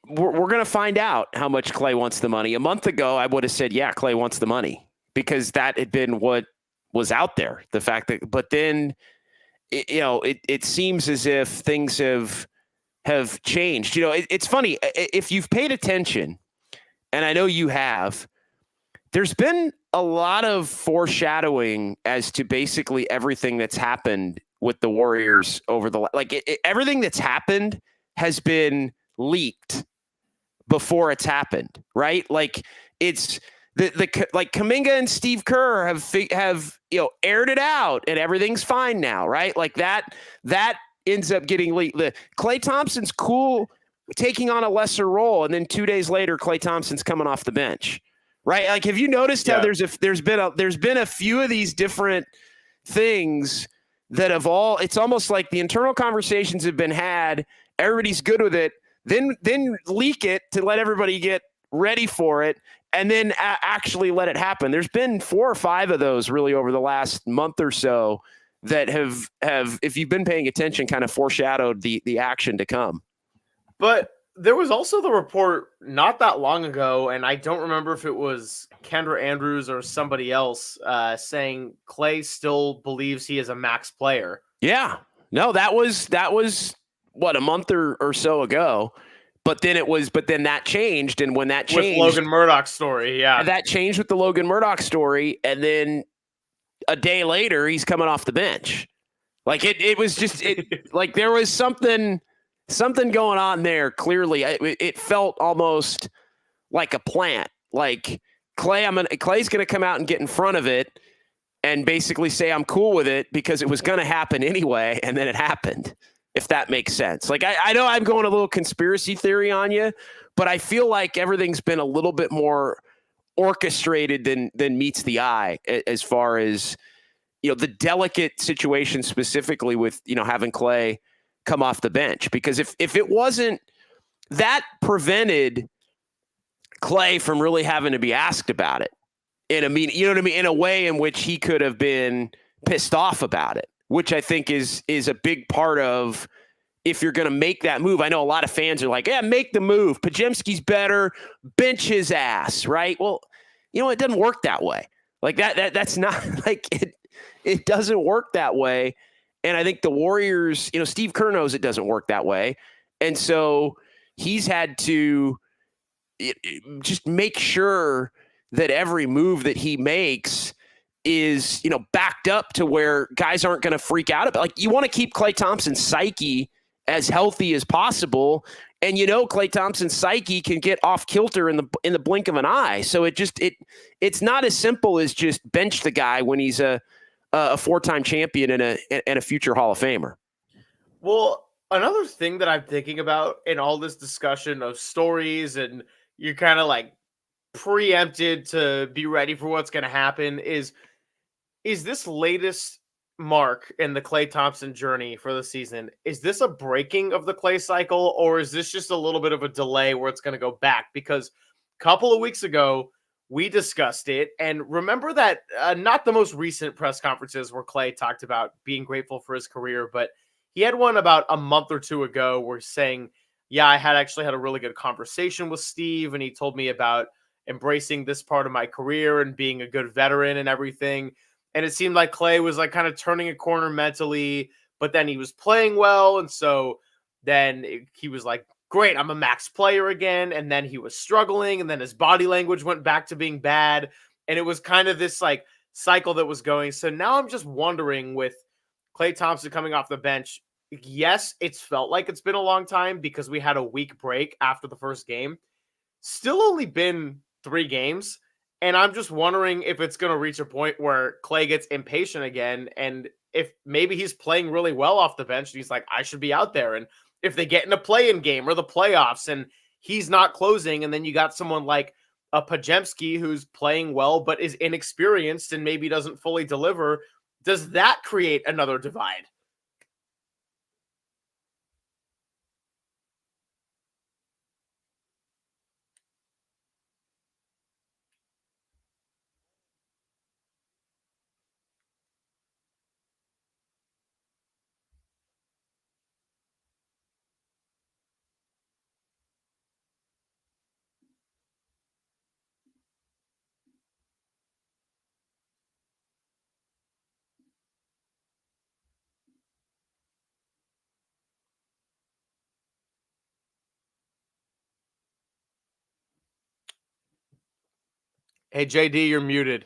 we're going to find out how much Klay wants the money. A month ago, I would have said, yeah, Klay wants the money, because that had been what was out there. The fact that, but then, it seems as if things have changed. It's funny, if you've paid attention, and I know you have, there's been a lot of foreshadowing as to basically everything that's happened with the Warriors over the everything that's happened has been leaked before it's happened, right? Like it's like Kuminga and Steve Kerr have aired it out and everything's fine now, right? Like that ends up getting leaked. Klay Thompson's cool taking on a lesser role, and then 2 days later, Klay Thompson's coming off the bench. Right? Like, have you noticed how there's been a few of these different things that have all, it's almost like the internal conversations have been had. Everybody's good with it. Then leak it to let everybody get ready for it, and then actually let it happen. There's been 4 or 5 of those really over the last month or so that have, if you've been paying attention, kind of foreshadowed the action to come. But there was also the report not that long ago, and I don't remember if it was Kendra Andrews or somebody else saying Klay still believes he is a max player. Yeah. No, that was what, a month or so ago. But then that changed. And when that changed, with Logan Murdoch's story, that changed with the Logan Murdoch story. And then a day later, he's coming off the bench. Like it was just like there was something going on there. Clearly, it felt almost like a plant. Like Klay's gonna come out and get in front of it and basically say I'm cool with it because it was gonna happen anyway, and then it happened. If that makes sense. Like I know I'm going a little conspiracy theory on you, but I feel like everything's been a little bit more orchestrated than meets the eye as far as the delicate situation specifically with having Klay come off the bench. Because if it wasn't, that prevented Klay from really having to be asked about it in a way in which he could have been pissed off about it, which I think is a big part of if you're going to make that move. I know a lot of fans are like, yeah, make the move. Podziemski's better, bench his ass, right? Well, it doesn't work that way. Like that's not like it doesn't work that way. And I think the Warriors, Steve Kerr knows it doesn't work that way. And so he's had to just make sure that every move that he makes is, backed up to where guys aren't going to freak out about. Like, you want to keep Klay Thompson's psyche as healthy as possible, and Klay Thompson's psyche can get off kilter in the blink of an eye. So it's not as simple as just bench the guy when he's a 4-time champion and a future Hall of Famer. Well, another thing that I'm thinking about in all this discussion of stories, and you're kind of like preempted to be ready for what's going to happen, is this latest mark in the Klay Thompson journey for the season, is this a breaking of the Klay cycle, or is this just a little bit of a delay where it's going to go back? Because a couple of weeks ago, we discussed it, and remember that not the most recent press conferences where Klay talked about being grateful for his career, but he had one about a month or two ago where he's saying, yeah, I had actually had a really good conversation with Steve, and he told me about embracing this part of my career and being a good veteran and everything. And it seemed like Klay was like kind of turning a corner mentally, but then he was playing well. And so then he was like, great, I'm a max player again. And then he was struggling, and then his body language went back to being bad. And it was kind of this like cycle that was going. So now I'm just wondering, with Klay Thompson coming off the bench, yes, it's felt like it's been a long time because we had a week break after the first game. Still only been 3 games. And I'm just wondering if it's going to reach a point where Klay gets impatient again. And if maybe he's playing really well off the bench and he's like, I should be out there. And if they get in a play-in game or the playoffs and he's not closing, and then you got someone like a Podziemski who's playing well but is inexperienced and maybe doesn't fully deliver, does that create another divide? Hey, JD, you're muted.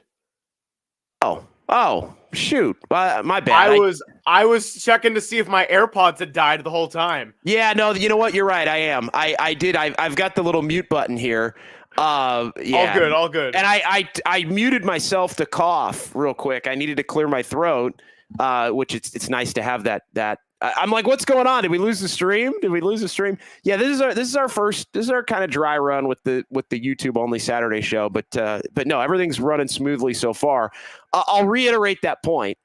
Oh, shoot. My bad. I was checking to see if my AirPods had died the whole time. Yeah, no, you know what? You're right. I am. I did. I've got the little mute button here. Yeah. All good. And I muted myself to cough real quick. I needed to clear my throat, which it's nice to have that. I'm like, what's going on? Did we lose the stream? Yeah, this is our kind of dry run with the YouTube only Saturday show, but no, everything's running smoothly so far. I'll reiterate that point,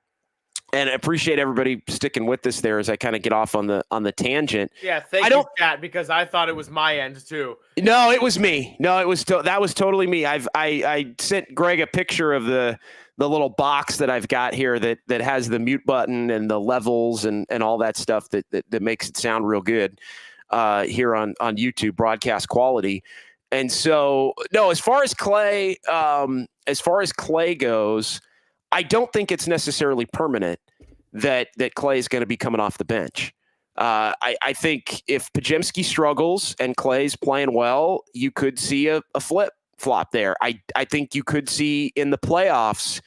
and I appreciate everybody sticking with us there as I kind of get off on the tangent. Yeah, thank you, Pat, because I thought it was my end too. No, it was me. No, it was that was totally me. I sent Greg a picture of the little box that I've got here that has the mute button and the levels and all that stuff that makes it sound real good here on YouTube broadcast quality. And so, no, as far as Klay goes, I don't think it's necessarily permanent that Klay is going to be coming off the bench. I think if Podziemski struggles and Klay's playing well, you could see a flip-flop there. I think you could see in the playoffs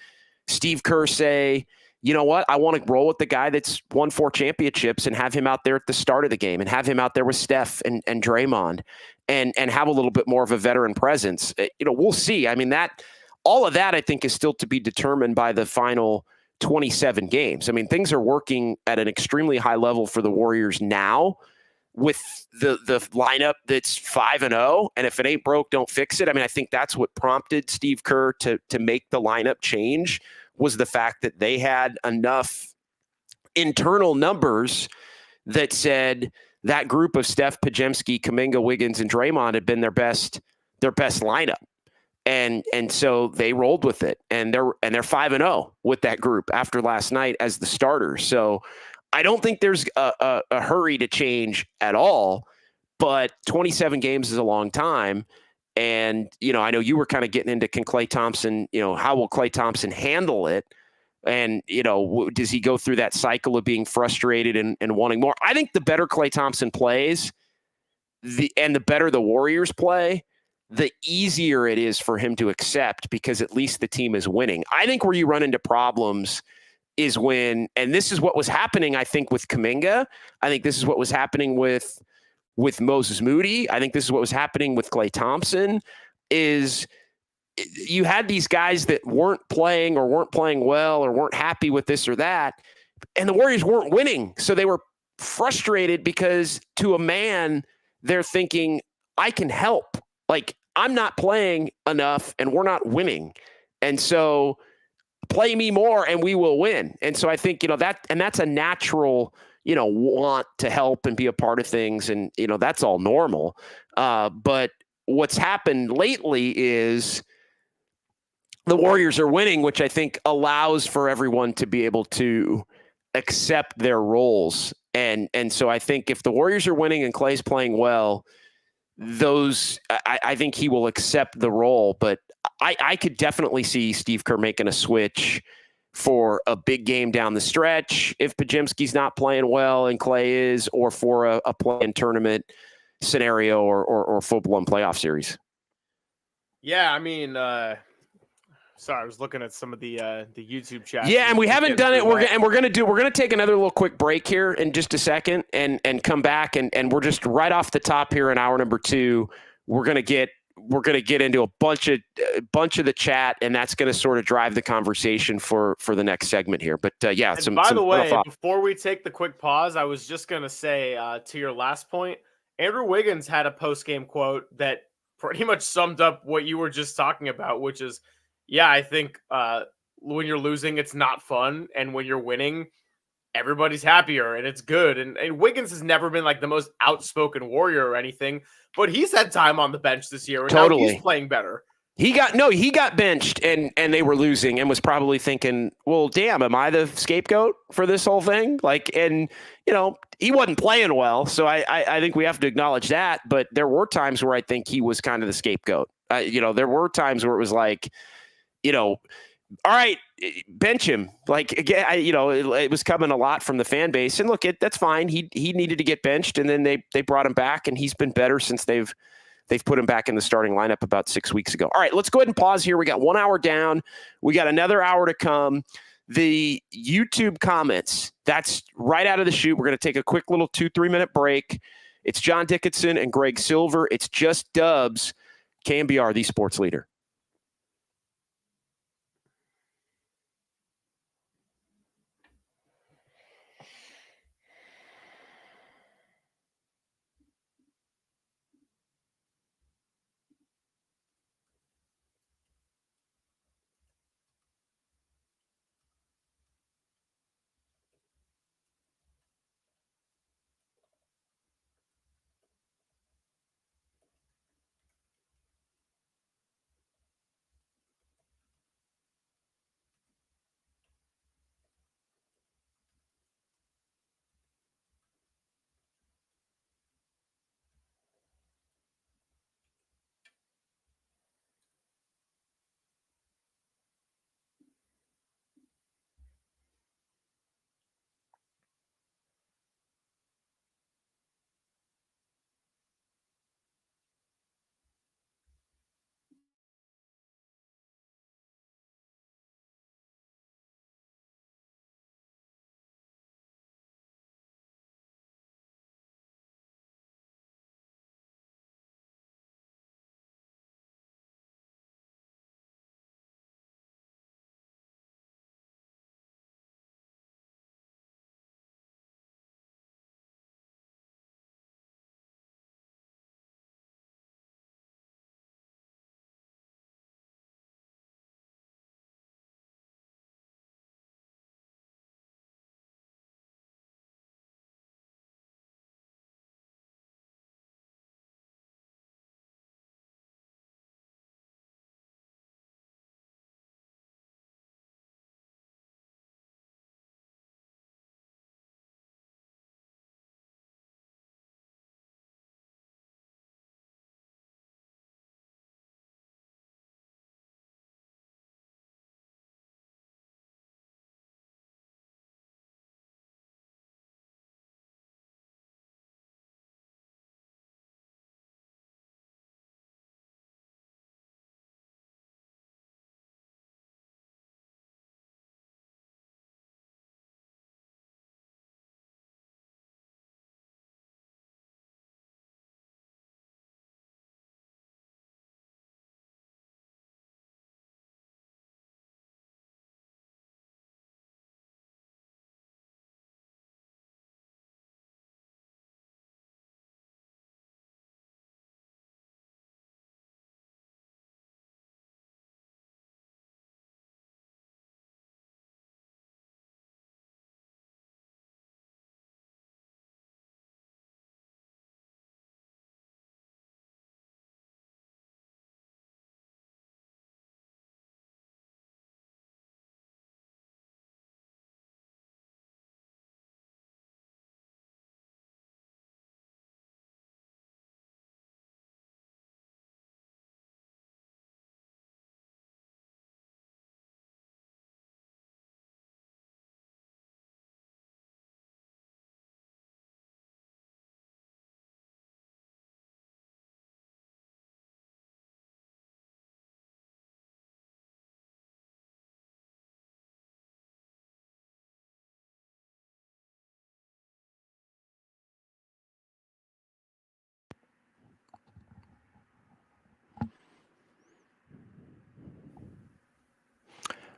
Steve Kerr say, you know what, I want to roll with the guy that's won 4 championships and have him out there at the start of the game and have him out there with Steph and Draymond and have a little bit more of a veteran presence. We'll see. I mean, all of that I think is still to be determined by the final 27 games. I mean, things are working at an extremely high level for the Warriors now with the lineup that's 5-0, and if it ain't broke, don't fix it. I mean, I think that's what prompted Steve Kerr to make the lineup change, was the fact that they had enough internal numbers that said that group of Steph, Podziemski, Kuminga, Wiggins, and Draymond had been their best lineup. And so they rolled with it, and they're 5-0 with that group after last night as the starters. So I don't think there's a hurry to change at all, but 27 games is a long time. And, I know you were kind of getting into, can Klay Thompson, how will Klay Thompson handle it? And, does he go through that cycle of being frustrated and wanting more? I think the better Klay Thompson plays, the better the Warriors play, the easier it is for him to accept because at least the team is winning. I think where you run into problems is when, and this is what was happening, I think, with Kuminga. I think this is what was happening with Moses Moody. I think this is what was happening with Klay Thompson, is you had these guys that weren't playing or weren't playing well or weren't happy with this or that, and the Warriors weren't winning. So they were frustrated because to a man, they're thinking, I can help. Like, I'm not playing enough and we're not winning. And so play me more and we will win. And so I think, that's a natural, want to help and be a part of things. And, that's all normal. But what's happened lately is the Warriors are winning, which I think allows for everyone to be able to accept their roles. And so I think if the Warriors are winning and Klay's playing well, I think he will accept the role. But I could definitely see Steve Kerr making a switch for a big game down the stretch if Podziemski's not playing well and Klay is, or for a play-in tournament scenario or full-blown playoff series. Yeah, I mean, sorry, I was looking at some of the YouTube chat. Yeah, and we haven't done it. We're gonna take another little quick break here in just a second, and come back, and we're just right off the top here in hour number 2. We're gonna get into a bunch of the chat, and that's gonna sort of drive the conversation for the next segment here. But yeah, and by the way, before we take the quick pause, I was just gonna say to your last point, Andrew Wiggins had a post-game quote that pretty much summed up what you were just talking about, which is, yeah, I think when you're losing, it's not fun. And when you're winning, everybody's happier and it's good. And Wiggins has never been like the most outspoken Warrior or anything, but he's had time on the bench this year. And totally. Now he's playing better. He got benched and they were losing and was probably thinking, well, damn, am I the scapegoat for this whole thing? And he wasn't playing well. So I think we have to acknowledge that. But there were times where I think he was kind of the scapegoat. There were times where it was like, all right, bench him. Like, again, it was coming a lot from the fan base. And look, that's fine. He needed to get benched, and then they brought him back, and he's been better since they've put him back in the starting lineup about 6 weeks ago. All right, let's go ahead and pause here. We got 1 hour down. We got another hour to come. The YouTube comments, that's right out of the chute. We're going to take a quick little 2-3 minute break. It's John Dickinson and Greg Silver. It's just Dubs, KNBR, the sports leader.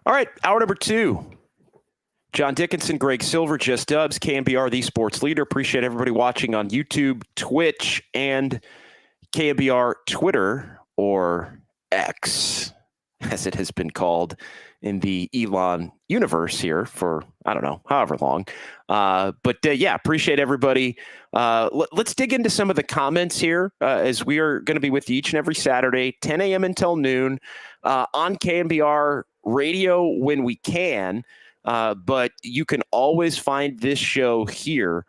All right, hour number 2. John Dickinson, Greg Silver, Just Dubs, KNBR, the sports leader. Appreciate everybody watching on YouTube, Twitch, and KNBR Twitter, or X, as it has been called in the Elon universe here for, I don't know, however long. But appreciate everybody. Let's dig into some of the comments here as we are going to be with you each and every Saturday, 10 a.m. until noon on KNBR radio when we can. But you can always find this show here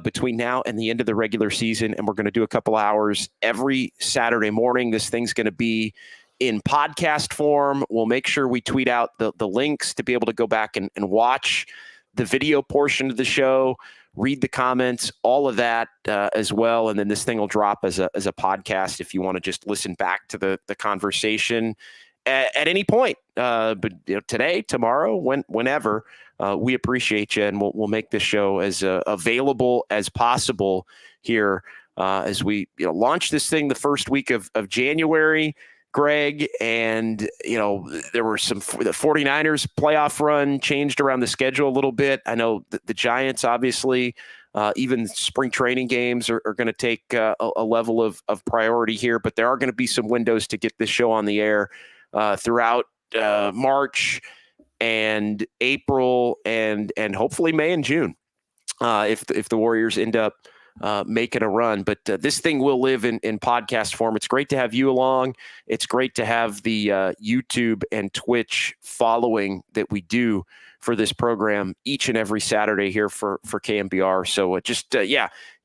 between now and the end of the regular season. And we're going to do a couple hours every Saturday morning. This thing's going to be in podcast form. We'll make sure we tweet out the links to be able to go back and watch the video portion of the show, read the comments, all of that as well. And then this thing will drop as a podcast if you want to just listen back to the conversation at any point. But today, tomorrow, whenever, we appreciate you, and we'll make this show as available as possible here as we launch this thing the first week of January, Greg. And there were the 49ers playoff run changed around the schedule a little bit. I know the Giants, obviously, even spring training games are going to take a level of priority here, but there are going to be some windows to get this show on the air throughout March and April and hopefully May and June if the Warriors end up making a run. But this thing will live in podcast form. It's great to have you along. It's great to have the YouTube and Twitch following that we do for this program each and every Saturday here for KNBR. So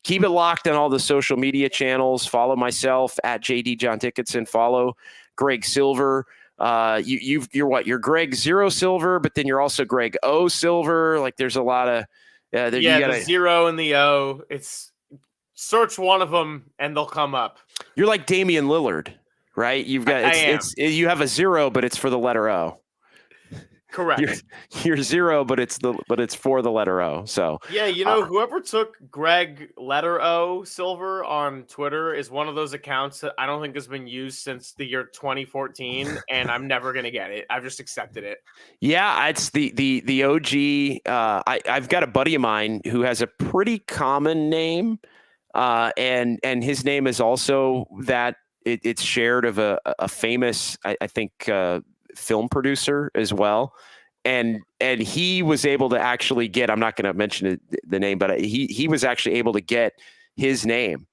keep it locked on all the social media channels. Follow myself at JD John Dickinson. Follow Greg Silver. You're what? You're Greg Zero Silver, but then you're also Greg O Silver. Like there's a lot of the 0 and the O. It's search one of them and they'll come up. You're like Damian Lillard, right? You've got you have a 0, but it's for the letter O. Correct. You're 0, but it's for the letter O. So whoever took Greg letter O Silver on Twitter is one of those accounts that I don't think has been used since the year 2014, and I'm never gonna get it. I've just accepted it. Yeah, it's the OG. I've got a buddy of mine who has a pretty common name, and his name is also that it's shared of a famous, I think. Film producer as well, and he was able to actually get, I'm not going to mention the name, but he was actually able to get his name,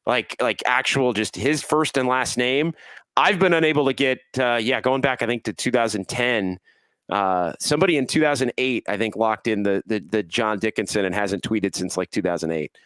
like actual just his first and last name. I've been unable to get going back I think to 2010. Somebody in 2008 I think locked in the John Dickinson and hasn't tweeted since like 2008.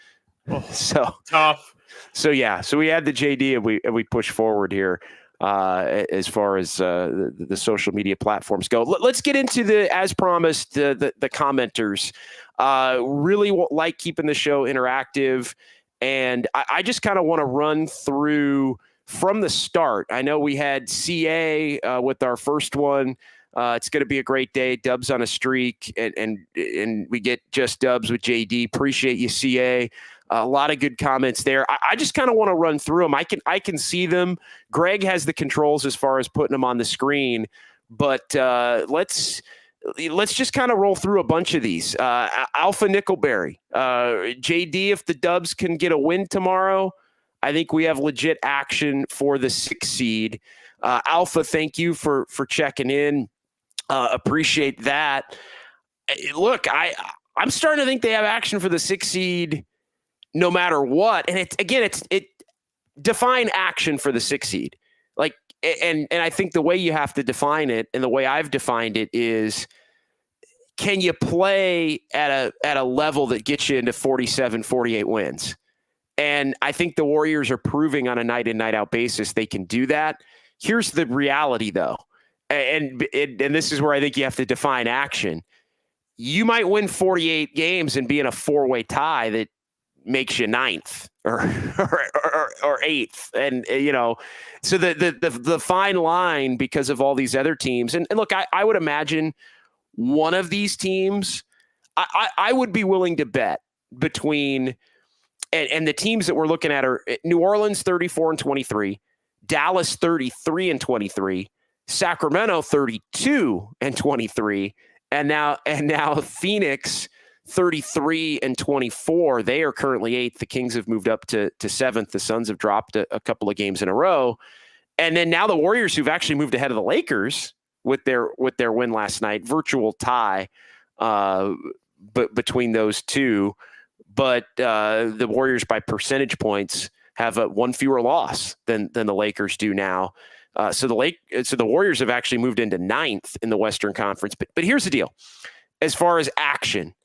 So tough. So we had the JD and we push forward here. As far as the social media platforms go, let's get into as promised, the commenters. Really like keeping the show interactive, and I just kind of want to run through from the start. I know we had CA with our first one. It's going to be a great day. Dubs on a streak, and we get Just Dubs with JD. Appreciate you, CA. A lot of good comments there. I just kind of want to run through them. I can see them. Greg has the controls as far as putting them on the screen, but let's just kind of roll through a bunch of these. Alpha Nickelberry, JD. If the Dubs can get a win tomorrow, I think we have legit action for the 6 seed. Alpha, thank you for checking in. Appreciate that. Look, I'm starting to think they have action for the 6 seed. No matter what, and it define action for the 6 seed, like, and I think the way you have to define it, and the way I've defined it is, can you play at a level that gets you into 47, 48 wins? And I think the Warriors are proving on a night in, night out basis they can do that. Here's the reality, though, and this is where I think you have to define action. You might win 48 games and be in a 4-way tie that makes you 9th or 8th. And, so the fine line because of all these other teams. And look, I would imagine one of these teams, I would be willing to bet between, and the teams that we're looking at are New Orleans 34-23, Dallas 33-23, Sacramento 32-23, and now Phoenix 33-24. They are currently 8th. The Kings have moved up to 7th. The Suns have dropped a couple of games in a row. And then now the Warriors, who've actually moved ahead of the Lakers with their win last night, virtual tie between those two. But the Warriors, by percentage points, have one fewer loss than the Lakers do now. So the Warriors have actually moved into 9th in the Western Conference. But here's the deal: as far as action,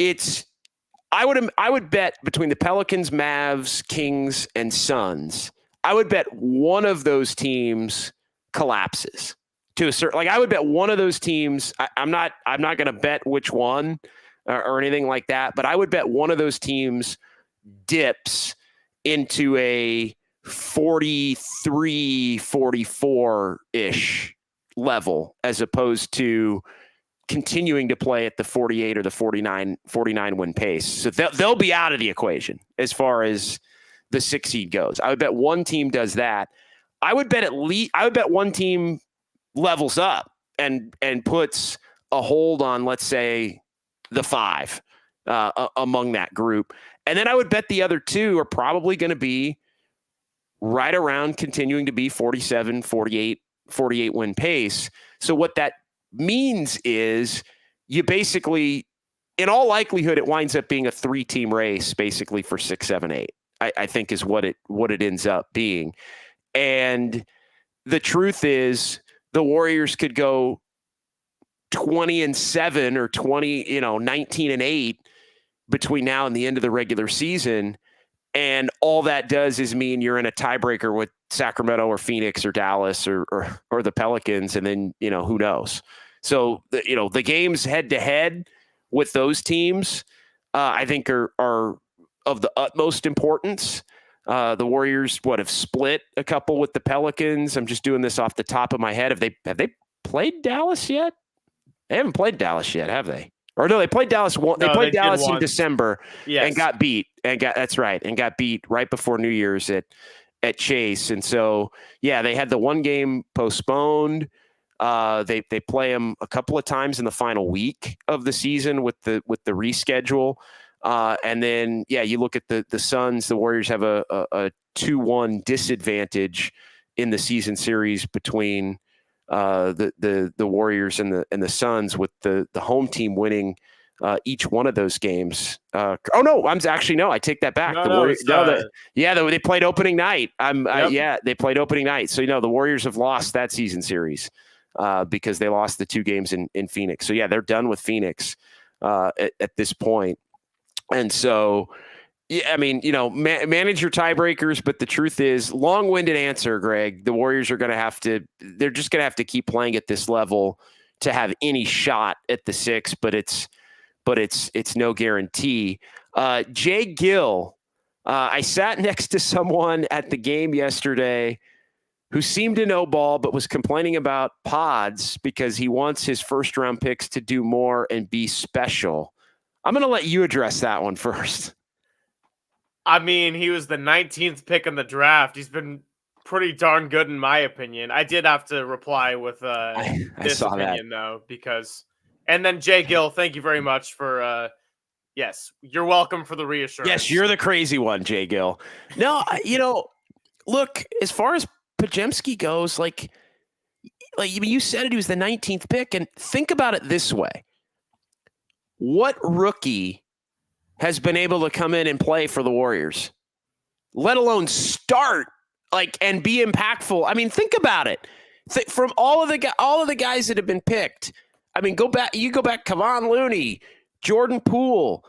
I would bet between the Pelicans, Mavs, Kings, and Suns, I would bet one of those teams collapses to a certain. Like, I would bet one of those teams. I'm not going to bet which one or anything like that, but I would bet one of those teams dips into a 43-44-ish level, as opposed to continuing to play at the 48 or the 49 win pace. So they'll be out of the equation as far as the 6 seed goes. I would bet one team does that. I would bet one team levels up and puts a hold on, let's say, the 5 among that group. And then I would bet the other 2 are probably going to be right around continuing to be 47, 48 win pace. So what that means is you basically, in all likelihood, it winds up being a 3-team race basically for 6, 7, 8. I think is what it ends up being. And the truth is the Warriors could go 20-7 or 19-8 between now and the end of the regular season. And all that does is mean you're in a tiebreaker with Sacramento or Phoenix or Dallas or the Pelicans. And then, who knows? So, the games head to head with those teams, I think are of the utmost importance. The Warriors have split a couple with the Pelicans. I'm just doing this off the top of my head. Have they played Dallas yet? They haven't played Dallas yet, have they? Or no, they played Dallas. They played Dallas in December and got beat. That's right, and got beat right before New Year's at Chase. And so, yeah, they had the one game postponed. They play them a couple of times in the final week of the season with the reschedule. And then, you look at the Suns. The Warriors have a 2-1 disadvantage in the season series between the Warriors and the Suns, with the home team winning each one of those games. I take that back. They played opening night. They played opening night. So the Warriors have lost that season series because they lost the 2 games in Phoenix. So they're done with Phoenix at this point. And so, manage your tiebreakers. But the truth is, long-winded answer, Greg, the Warriors are going to have to keep playing at this level to have any shot at the 6, but it's no guarantee. Jay Gill, I sat next to someone at the game yesterday who seemed to know ball, but was complaining about pods because he wants his first-round picks to do more and be special. I'm going to let you address that one first. I mean, he was the 19th pick in the draft. He's been pretty darn good, in my opinion. I did have to reply with this opinion, though, because... And then Jay Gill, thank you very much for... yes, you're welcome for the reassurance. Yes, you're the crazy one, Jay Gill. No, look, as far as Podziemski goes, like you said, he was the 19th pick, and think about it this way. What rookie has been able to come in and play for the Warriors, let alone start and be impactful? I mean, think about it. From all of the guys that have been picked, I mean, go back. Kevon Looney, Jordan Poole.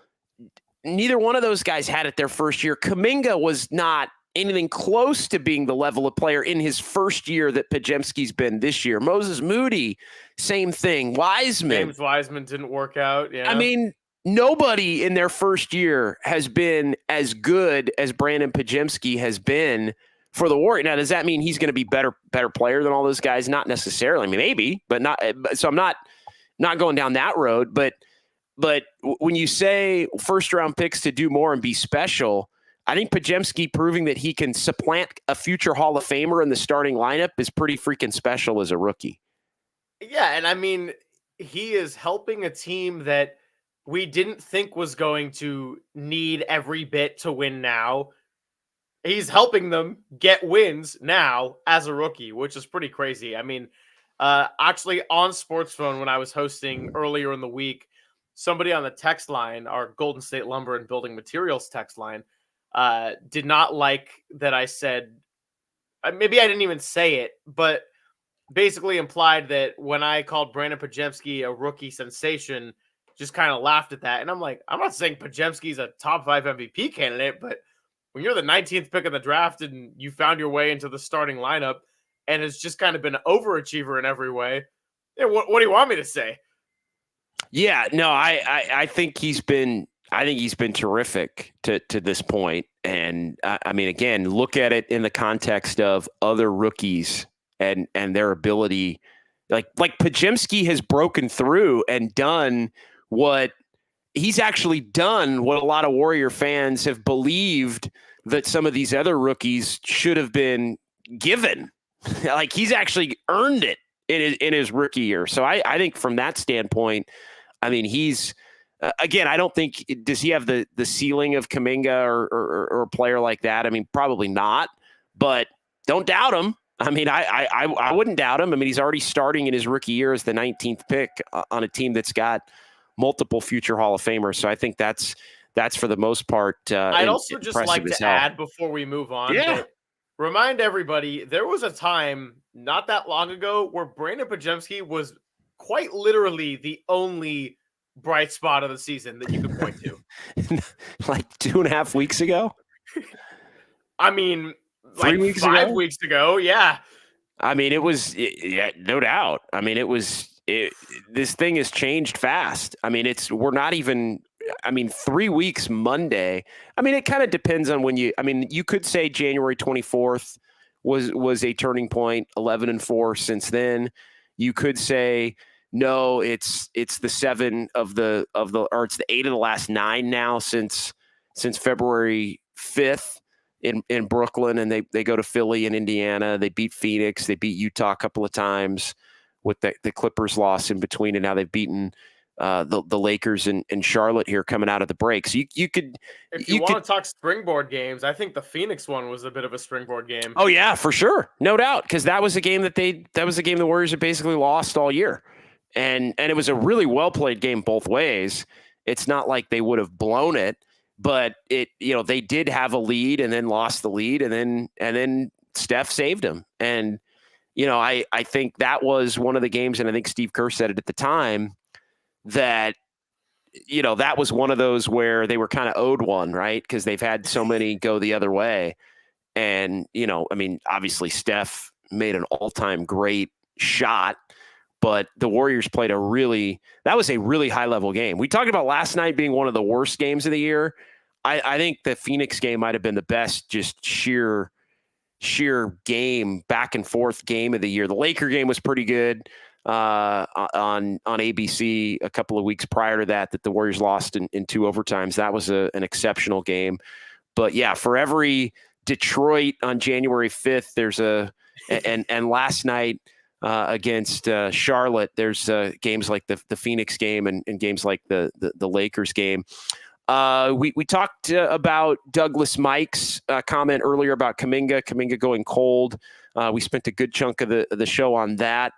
Neither one of those guys had it their first year. Kuminga was not anything close to being the level of player in his first year that Podziemski's been this year. Moses Moody, same thing. James Wiseman didn't work out. Yeah. I mean, nobody in their first year has been as good as Brandon Podziemski has been for the Warriors. Now, does that mean he's going to be better player than all those guys? Not necessarily. I mean, maybe, but not. So I'm not going down that road. But when you say first round picks to do more and be special, I think Pajemski proving that he can supplant a future Hall of Famer in the starting lineup is pretty freaking special as a rookie. Yeah, and I mean, he is helping a team that we didn't think was going to need every bit to win now. He's helping them get wins now as a rookie, which is pretty crazy. I mean, actually on Sports Phone when I was hosting earlier in the week, somebody on the text line, our Golden State Lumber and Building Materials text line, did not like that I said, maybe I didn't even say it, but basically implied that when I called Brandon Pajemski a rookie sensation, just kind of laughed at that. And I'm like, I'm not saying Pajemski's a top 5 MVP candidate, but when you're the 19th pick in the draft and you found your way into the starting lineup and it's just kind of been an overachiever in every way, yeah, what do you want me to say? Yeah, no, I think he's been terrific to this point. And I mean, again, look at it in the context of other rookies and their ability. Like Pajemski has broken through and done what he's actually done, what a lot of Warrior fans have believed that some of these other rookies should have been given. Like he's actually earned it in his rookie year. So I think from that standpoint, I mean, he's again, I don't think, does he have the ceiling of Kuminga or a player like that? I mean, probably not, but don't doubt him. I mean, I wouldn't doubt him. I mean, he's already starting in his rookie year as the 19th pick on a team that's got multiple future Hall of Famers. So I think that's for the most part. I'd also just like to add before we move on. Yeah. That remind everybody, there was a time not that long ago where Brandon Pajemski was quite literally the only bright spot of the season that you could point to. Like 2.5 weeks ago? I mean, 3 like weeks 5 ago? weeks ago, yeah. I mean, yeah, no doubt. I mean, this thing has changed fast. I mean, we're not even, I mean, 3 weeks Monday. I mean, it kind of depends on when you could say January 24th was a turning point, 11-4 since then. You could say, no, it's the 7 of the, or it's the 8 of the last 9 now since February 5th in Brooklyn, and they go to Philly and Indiana. They beat Phoenix. They beat Utah a couple of times with the Clippers loss in between, and now they've beaten the Lakers and Charlotte here coming out of the break. So you could, if you want to talk springboard games, I think the Phoenix one was a bit of a springboard game. Oh yeah, for sure, no doubt, because that was a game the Warriors had basically lost all year, and it was a really well played game both ways. It's not like they would have blown it, but they did have a lead and then lost the lead, and then Steph saved them. And I think that was one of the games, and I think Steve Kerr said it at the time, that that was one of those where they were kind of owed one, right? Because they've had so many go the other way. And, I mean, obviously Steph made an all-time great shot, but the Warriors played that was a really high-level game. We talked about last night being one of the worst games of the year. I think the Phoenix game might have been the best, just sheer game, back and forth game of the year. The Laker game was pretty good on ABC a couple of weeks prior to that the Warriors lost in 2 overtimes. That was an exceptional game. But yeah, for every Detroit on January 5th, there's and last night against Charlotte, there's games like the Phoenix game and games like the Lakers game. We talked about Douglas Mike's comment earlier about Kuminga going cold. We spent a good chunk of the show on that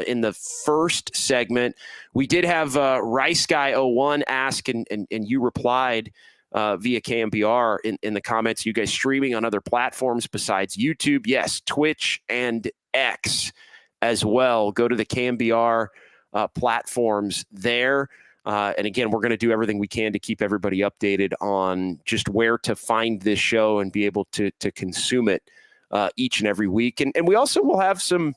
in the first segment. We did have Rice Guy 01 ask, and you replied via KNBR in the comments. You guys streaming on other platforms besides YouTube? Yes, Twitch and X as well. Go to the KNBR platforms there. And again, we're going to do everything we can to keep everybody updated on just where to find this show and be able to consume it each and every week. And we also will have some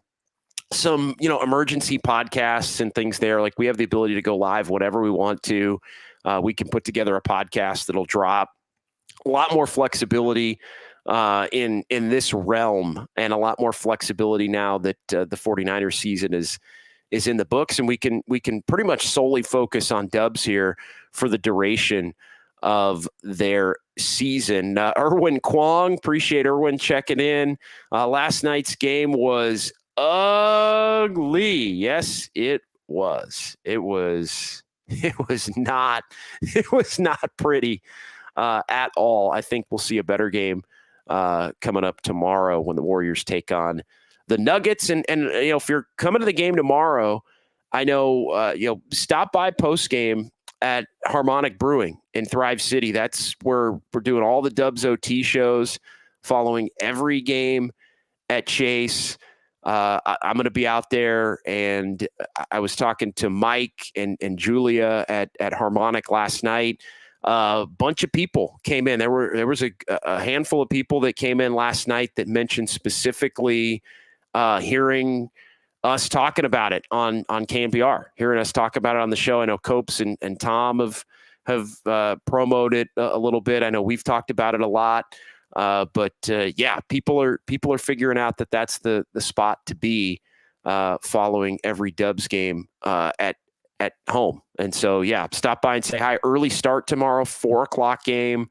emergency podcasts and things there. Like we have the ability to go live whenever we want to. We can put together a podcast that'll drop. A lot more flexibility in this realm, and a lot more flexibility now that the 49ers season is in the books, and we can pretty much solely focus on Dubs here for the duration of their season. Erwin Kwong, appreciate Erwin checking in. Last night's game was ugly. Yes, it was. It was not pretty at all. I think we'll see a better game coming up tomorrow when the Warriors take on the Nuggets. And if you're coming to the game tomorrow, I know stop by post game at Harmonic Brewing in Thrive City. That's where we're doing all the Dubs OT shows, following every game at Chase. I'm going to be out there, and I was talking to Mike and Julia at Harmonic last night. A bunch of people came in. There was a handful of people that came in last night that mentioned specifically hearing us talking about it on KNBR, hearing us talk about it on the show. I know Copes and Tom have promoted it a little bit. I know we've talked about it a lot. But people are figuring out that that's the spot to be following every Dubs game at home. And so, stop by and say hi. Early start tomorrow, 4:00 game.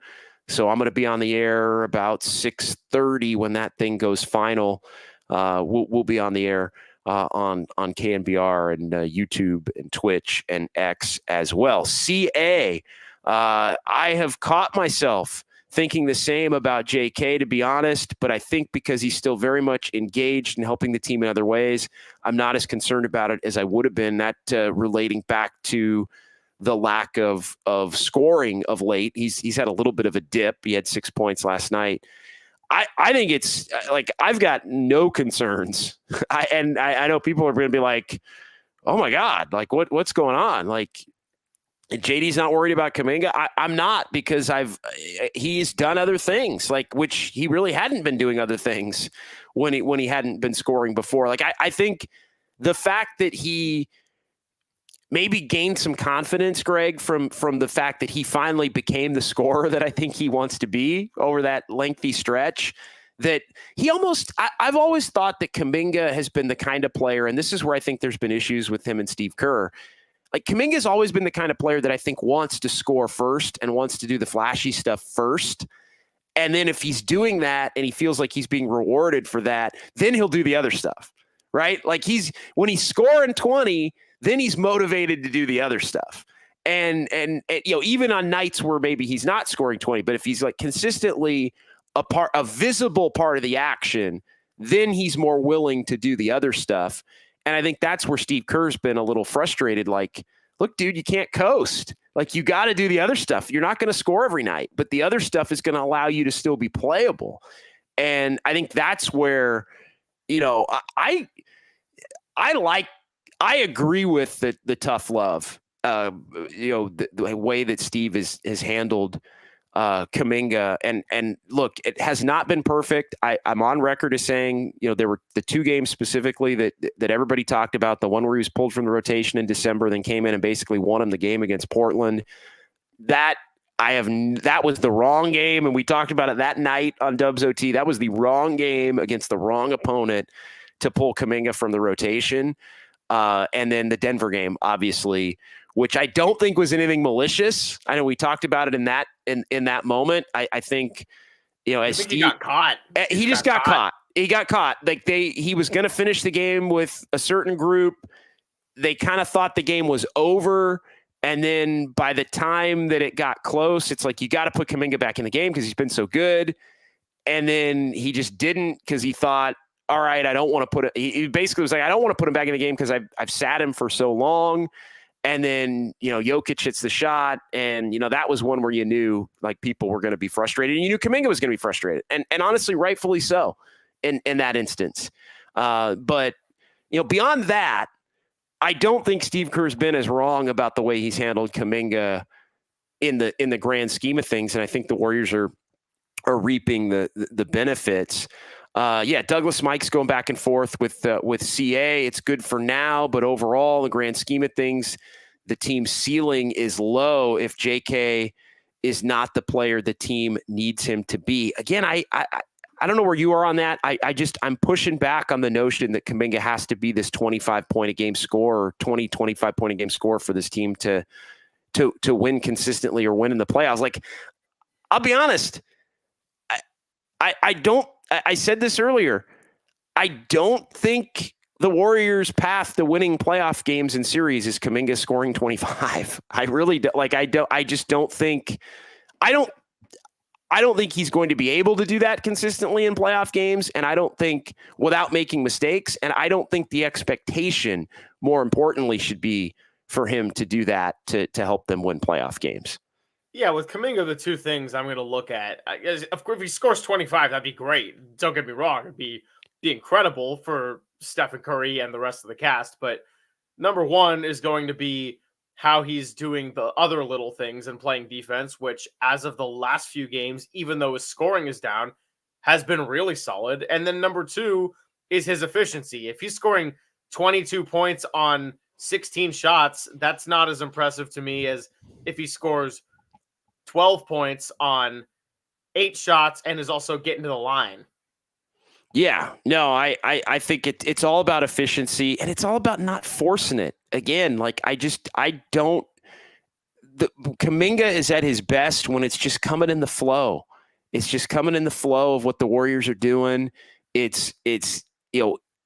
So I'm going to be on the air about 6:30 when that thing goes final. We'll be on the air on KNBR and YouTube and Twitch and X as well. CA, I have caught myself thinking the same about JK, to be honest, but I think because he's still very much engaged in helping the team in other ways, I'm not as concerned about it as I would have been. That relating back to the lack of scoring of late. He's had a little bit of a dip. He had 6 points last night. I think it's like, I've got no concerns. I know people are going to be like, oh my God, like what's going on? Like, JD's not worried about Kuminga. I'm not, because he's done other things, like, which he really hadn't been doing other things when he hadn't been scoring before. Like, I think the fact that he maybe gained some confidence, Greg, from the fact that he finally became the scorer that I think he wants to be over that lengthy stretch, that he almost, I've always thought that Kuminga has been the kind of player, and this is where I think there's been issues with him and Steve Kerr. Like, Kuminga's always been the kind of player that I think wants to score first and wants to do the flashy stuff first. And then if he's doing that and he feels like he's being rewarded for that, then he'll do the other stuff, right? Like, when he's scoring 20, then he's motivated to do the other stuff. And even on nights where maybe he's not scoring 20, but if he's like consistently a visible part of the action, then he's more willing to do the other stuff. And I think that's where Steve Kerr's been a little frustrated. Like, look, dude, you can't coast. Like, you got to do the other stuff. You're not going to score every night, but the other stuff is going to allow you to still be playable. And I think that's where, I agree with the tough love, the way that Steve has handled Kuminga, and look, it has not been perfect. I'm on record as saying, there were the two games specifically that everybody talked about. The one where he was pulled from the rotation in December, then came in and basically won him the game against Portland. That was the wrong game, and we talked about it that night on Dubs OT. That was the wrong game against the wrong opponent to pull Kuminga from the rotation. And then the Denver game, obviously, which I don't think was anything malicious. I know we talked about it in that moment. I think, as Steve, he got caught. He just got caught. He got caught. Like, he was going to finish the game with a certain group. They kind of thought the game was over. And then by the time that it got close, it's like, you got to put Kuminga back in the game because he's been so good. And then he just didn't, because he thought, all right, I don't want to put it. He basically was like, I don't want to put him back in the game because I've sat him for so long. And then, Jokic hits the shot. And, that was one where you knew, like, people were going to be frustrated. And you knew Kuminga was going to be frustrated. And honestly, rightfully so in that instance. But, beyond that, I don't think Steve Kerr's been as wrong about the way he's handled Kuminga in the grand scheme of things. And I think the Warriors are reaping the benefits. Douglas Mike's going back and forth with CA. It's good for now, but overall, the grand scheme of things, the team's ceiling is low if JK is not the player the team needs him to be. Again, I don't know where you are on that. I'm pushing back on the notion that Kuminga has to be this 25 point a game scorer, 20, 25 point a game scorer for this team to to win consistently or win in the playoffs. Like, I'll be honest, I said this earlier. I don't think the Warriors' path to winning playoff games and series is Kuminga scoring 25. I really don't. Like, I just don't think. I don't think he's going to be able to do that consistently in playoff games, and I don't think without making mistakes, and I don't think the expectation, more importantly, should be for him to do that to help them win playoff games. Yeah, with Kuminga, the two things I'm going to look at, of course, if he scores 25, that'd be great. Don't get me wrong. It'd be incredible for Stephen Curry and the rest of the cast. But number one is going to be how he's doing the other little things and playing defense, which as of the last few games, even though his scoring is down, has been really solid. And then number two is his efficiency. If he's scoring 22 points on 16 shots, that's not as impressive to me as if he scores 12 points on 8 shots and is also getting to the line. Yeah, no, I think it's all about efficiency, and it's all about not forcing it. Again, like Kuminga is at his best when it's just coming in the flow. It's just coming in the flow of what the Warriors are doing. It's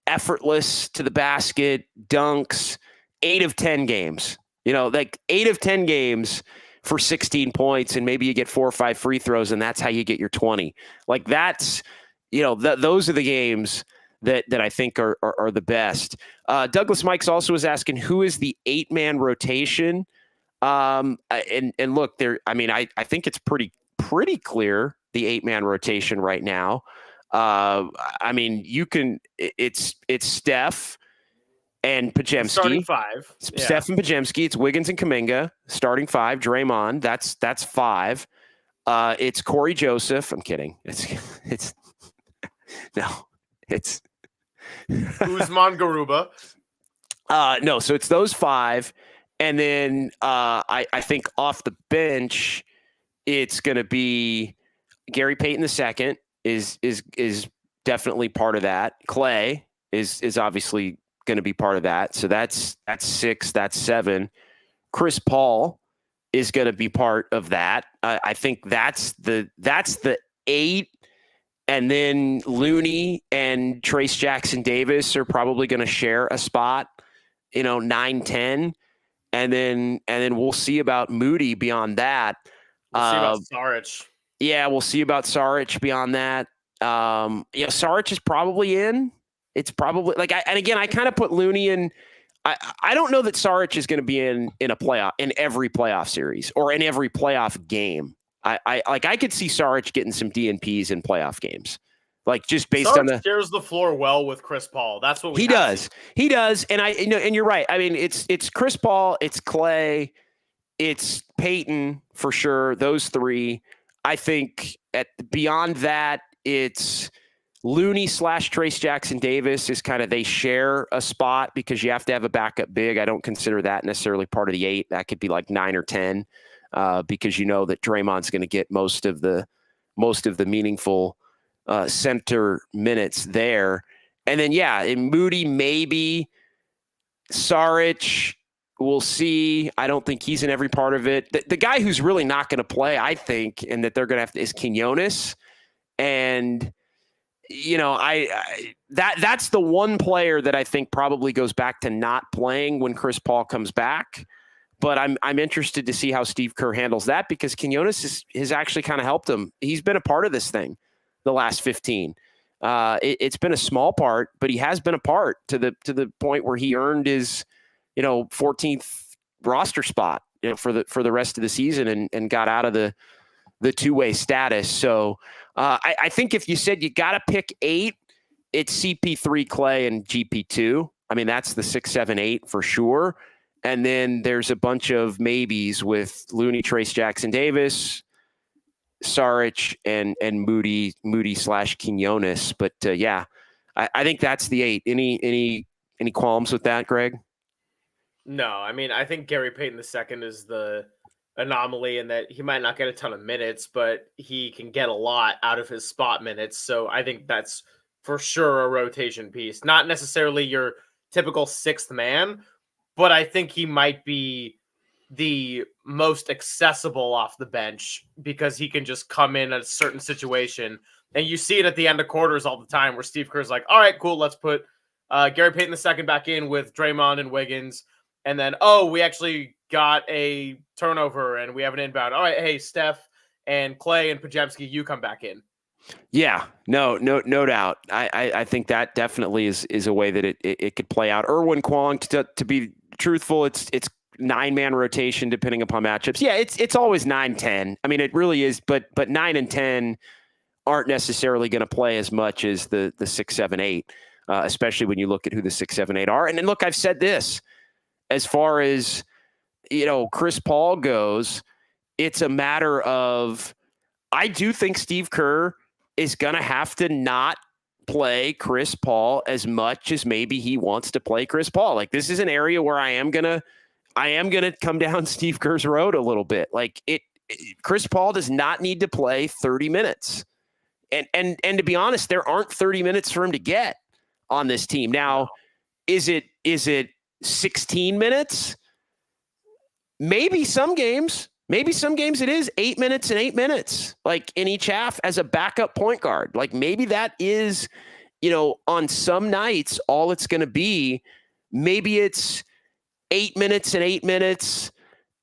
effortless to the basket, dunks, 8 of 10 games. Like 8 of 10 games for 16 points, and maybe you get 4 or 5 free throws, and that's how you get your 20. Like that's, those are the games that I think are the best. Douglas Mikes also was asking, who is the 8-man rotation? And look, there. I mean, I think it's pretty clear the 8-man rotation right now. I mean, it's Steph and Podziemski. Starting 5. Yeah. Steph and Podziemski. It's Wiggins and Kuminga. Starting 5. Draymond. That's 5. It's Corey Joseph. I'm kidding. It's Usman Garuba. No, so it's those 5. And then I think off the bench, it's going to be Gary Payton II is definitely part of that. Clay is obviously going to be part of that. So that's 6, that's 7. Chris Paul is going to be part of that. I think that's the 8. And then Looney and Trace Jackson Davis are probably going to share a spot, 9, 10. And then we'll see about Moody beyond that. We'll see about Saric. Yeah, we'll see about Saric beyond that. Saric is probably in. It's probably I kind of put Looney in. I don't know that Saric is going to be in every playoff series or in every playoff game. I could see Saric getting some DNPs in playoff games, like just based Saric on the shares the floor well with Chris Paul. That's what he does. He does, and and you're right. I mean, it's Chris Paul, it's Clay, it's Peyton for sure. Those 3. I think beyond that, it's Looney / Trace Jackson Davis is kind of, they share a spot because you have to have a backup big. I don't consider that necessarily part of the 8. That could be like 9 or 10. Because that Draymond's going to get most of the meaningful center minutes there. And then, in Moody, maybe Saric, we'll see. I don't think he's in every part of it. The guy who's really not going to play, I think, and that they're going to have to, is Quinones. And, that's the one player that I think probably goes back to not playing when Chris Paul comes back. But I'm interested to see how Steve Kerr handles that, because Quinones has actually kind of helped him. He's been a part of this thing the last 15. It's been a small part, but he has been a part to the point where he earned his 14th roster spot for the rest of the season and got out of the two-way status. So I think if you said you got to pick 8, it's CP3, Clay, and GP2. I mean, that's the 6, 7, 8 for sure. And then there's a bunch of maybes with Looney, Trace Jackson Davis, Saric, and Moody / Quinones. But I think that's the 8. Any qualms with that, Greg? No, I mean, I think Gary Payton II is the anomaly in that he might not get a ton of minutes, but he can get a lot out of his spot minutes. So I think that's for sure a rotation piece. Not necessarily your typical 6th man, but I think he might be the most accessible off the bench because he can just come in at a certain situation. And you see it at the end of quarters all the time where Steve Kerr's like, all right, cool, let's put Gary Payton II back in with Draymond and Wiggins. And then, oh, we actually got a turnover and we have an inbound. All right, hey, Steph and Clay and Pajemski, you come back in. Yeah, no doubt. I think that definitely is a way that it could play out. Irwin Kwong, to be truthful, it's 9-man rotation depending upon matchups. Yeah, it's always 9-10. I mean, it really is, but 9 and 10 aren't necessarily going to play as much as the 6, 7, 8, especially when you look at who the 6, 7, 8 are. And then look, I've said this as far as Chris Paul goes, it's a matter of I do think Steve Kerr is going to have to not play Chris Paul as much as maybe he wants to play Chris Paul. Like, this is an area where I am going to come down Steve Kerr's road a little bit. Like Chris Paul does not need to play 30 minutes. And to be honest, there aren't 30 minutes for him to get on this team. Now, is it 16 minutes? Maybe some games it is 8 minutes and 8 minutes, like in each half as a backup point guard. Like maybe that is, on some nights, all it's going to be. Maybe it's 8 minutes and 8 minutes.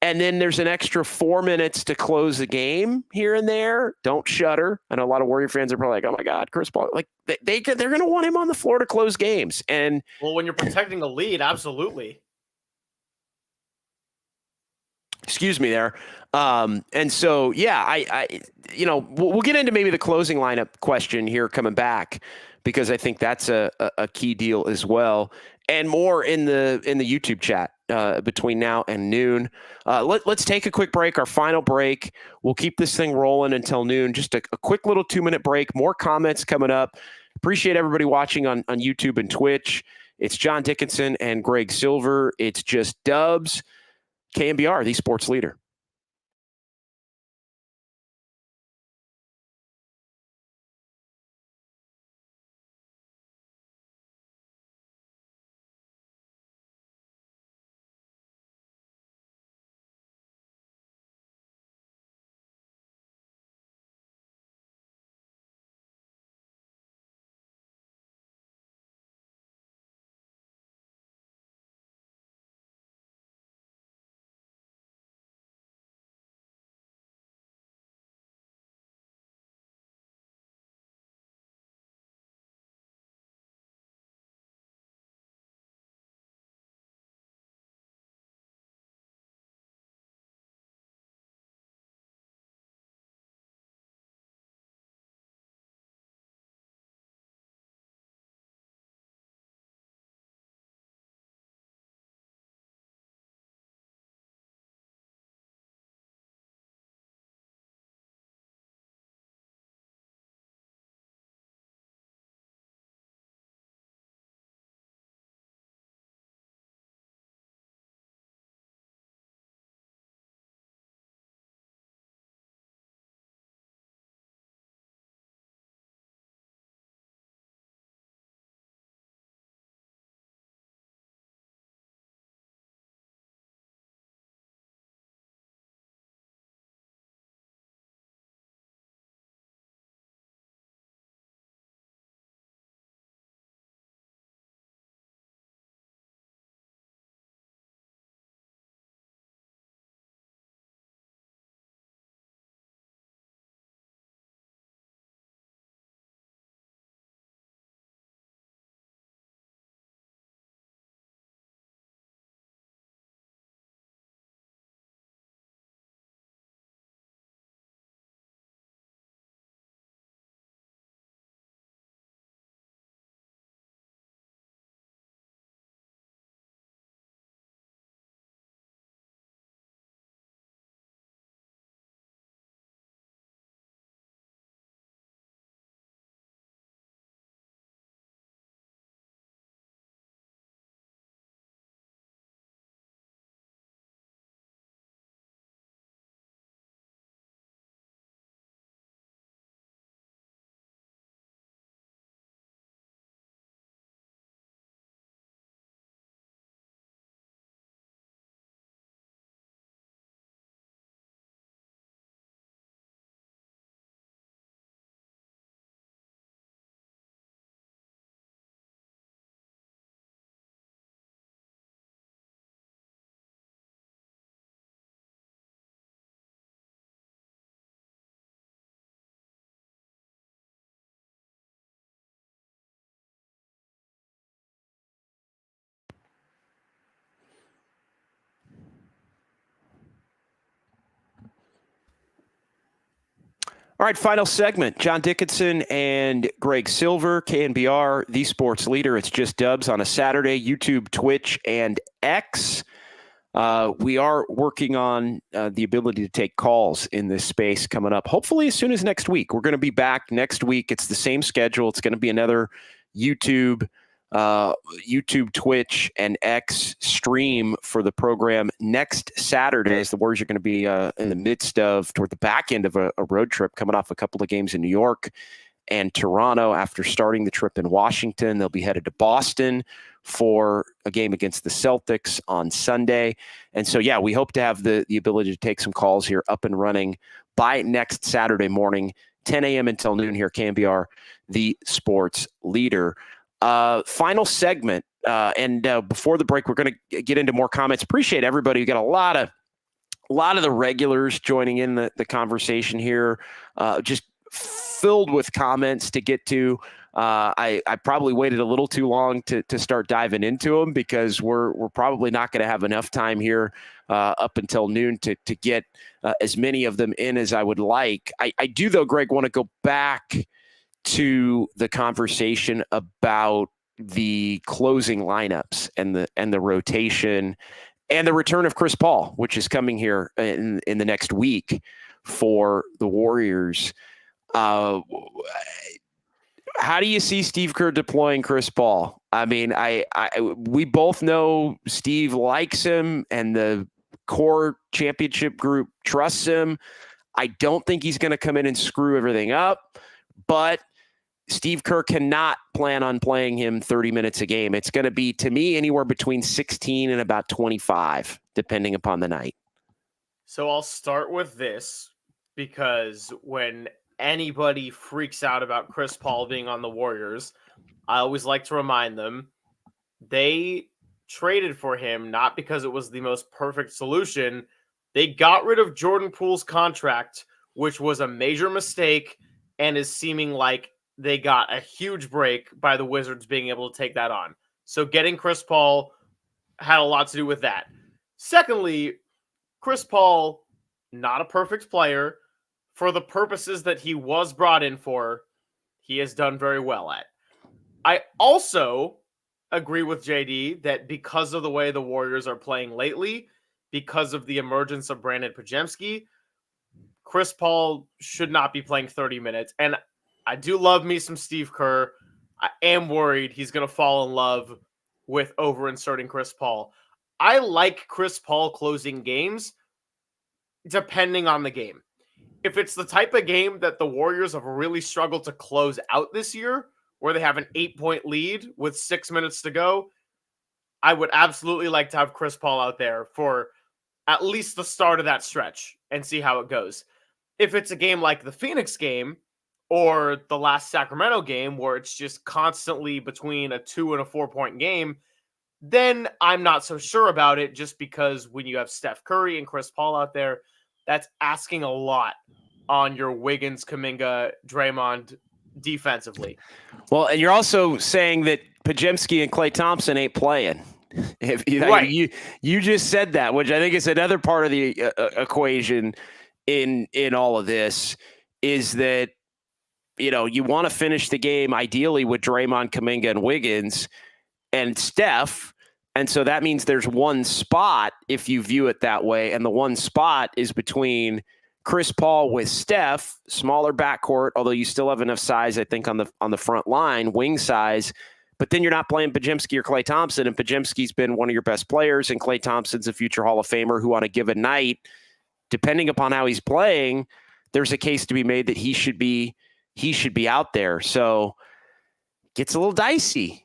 And then there's an extra 4 minutes to close the game here and there. Don't shudder. I know a lot of Warrior fans are probably like, oh my God, Chris Paul. Like they're going to want him on the floor to close games. And well, when you're protecting a lead, absolutely. Excuse me there. And so, yeah, I we'll get into maybe the closing lineup question here coming back, because I think that's a key deal as well, and more in the YouTube chat between now and noon. Let's take a quick break, our final break. We'll keep this thing rolling until noon. Just a quick little 2-minute break. More comments coming up. Appreciate everybody watching on YouTube and Twitch. It's John Dickinson and Greg Silver. It's just Dubs. KNBR, the sports leader. All right, final segment. John Dickinson and Greg Silver, KNBR, the sports leader. It's just Dubs on a Saturday, YouTube, Twitch, and X. We are working on the ability to take calls in this space coming up, hopefully as soon as next week. We're going to be back next week. It's the same schedule. It's going to be another YouTube, Twitch, and X stream for the program next Saturday, as the Warriors are going to be in the midst of, toward the back end of a road trip, coming off a couple of games in New York and Toronto. After starting the trip in Washington, they'll be headed to Boston for a game against the Celtics on Sunday. And so, yeah, we hope to have the ability to take some calls here up and running by next Saturday morning, 10 a.m. until noon here, KNBR, the sports leader. Final segment. And before the break, we're going to get into more comments. Appreciate everybody. We got a lot of the regulars joining in the conversation here, just filled with comments to get to. I probably waited a little too long to start diving into them, because we're probably not going to have enough time here up until noon to get as many of them in as I would like. I do, though, Greg, want to go back to the conversation about the closing lineups and the rotation and the return of Chris Paul, which is coming here in the next week for the Warriors. How do you see Steve Kerr deploying Chris Paul? I mean, we both know Steve likes him and the core championship group trusts him. I don't think he's going to come in and screw everything up, but Steve Kerr cannot plan on playing him 30 minutes a game. It's going to be, to me, anywhere between 16 and about 25, depending upon the night. So I'll start with this, because when anybody freaks out about Chris Paul being on the Warriors, I always like to remind them they traded for him not because it was the most perfect solution. They got rid of Jordan Poole's contract, which was a major mistake, and is seeming like they got a huge break by the Wizards being able to take that on. So getting Chris Paul had a lot to do with that. Secondly, Chris Paul, not a perfect player. For the purposes that he was brought in for, he has done very well at. I also agree with JD that because of the way the Warriors are playing lately, because of the emergence of Brandon Podziemski, Chris Paul should not be playing 30 minutes. And I do love me some Steve Kerr. I am worried he's going to fall in love with over-inserting Chris Paul. I like Chris Paul closing games depending on the game. If it's the type of game that the Warriors have really struggled to close out this year, where they have an 8-point lead with 6 minutes to go, I would absolutely like to have Chris Paul out there for at least the start of that stretch and see how it goes. If it's a game like the Phoenix game or the last Sacramento game, where it's just constantly between a 2 and a 4-point game, then I'm not so sure about it, just because when you have Steph Curry and Chris Paul out there, that's asking a lot on your Wiggins, Kuminga, Draymond defensively. Well, and you're also saying that Podziemski and Klay Thompson ain't playing. Right. You just said that, which I think is another part of the equation in all of this, is that, you know, you want to finish the game ideally with Draymond, Kuminga, and Wiggins and Steph. And so that means there's one spot, if you view it that way. And the one spot is between Chris Paul with Steph, smaller backcourt, although you still have enough size, I think, on the front line, wing size. But then you're not playing Podziemski or Klay Thompson, and Podziemski's been one of your best players, and Klay Thompson's a future Hall of Famer who, on a given night, depending upon how he's playing, there's a case to be made that he should be out there. So it gets a little dicey.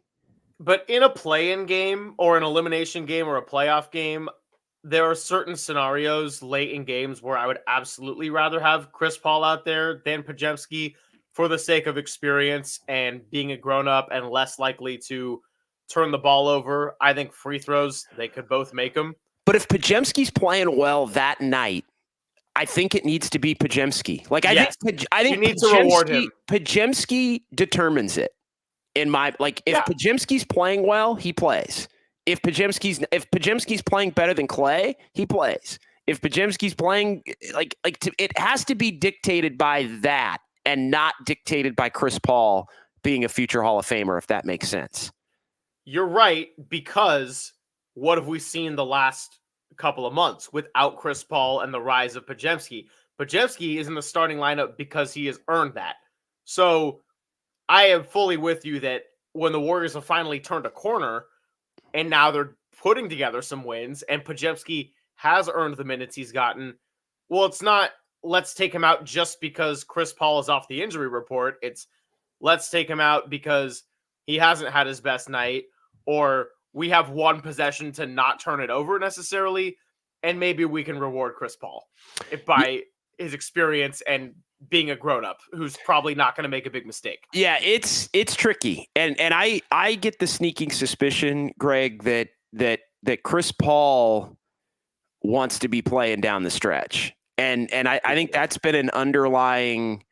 But in a play-in game or an elimination game or a playoff game, there are certain scenarios late in games where I would absolutely rather have Chris Paul out there than Podziemski, for the sake of experience and being a grown-up and less likely to turn the ball over. I think free throws, they could both make them. But if Podziemski's playing well that night, I think it needs to be Podziemski. Like, I think you need to reward him. Podziemski determines it. If Podziemski's playing well, he plays. If Podziemski's playing better than Klay, he plays. if Podziemski's playing, it has to be dictated by that and not dictated by Chris Paul being a future Hall of Famer, if that makes sense. You're right, because what have we seen the last couple of months without Chris Paul and the rise of Podziemski? Podziemski is in the starting lineup because he has earned that. So I am fully with you that when the Warriors have finally turned a corner and now they're putting together some wins and Podziemski has earned the minutes he's gotten, well, it's not let's take him out just because Chris Paul is off the injury report. It's let's take him out because he hasn't had his best night, or we have one possession to not turn it over necessarily, and maybe we can reward Chris Paul by his experience and being a grown-up who's probably not going to make a big mistake. Yeah, it's tricky. And I get the sneaking suspicion, Greg, that Chris Paul wants to be playing down the stretch. And I think that's been an underlying,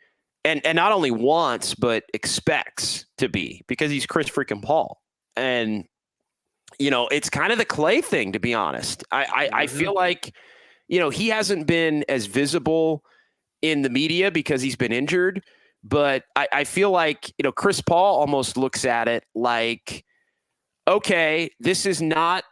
and not only wants, but expects to be, because he's Chris freaking Paul. And, it's kind of the Clay thing, to be honest. I feel like, he hasn't been as visible in the media because he's been injured, but I feel like, Chris Paul almost looks at it like, okay, this is a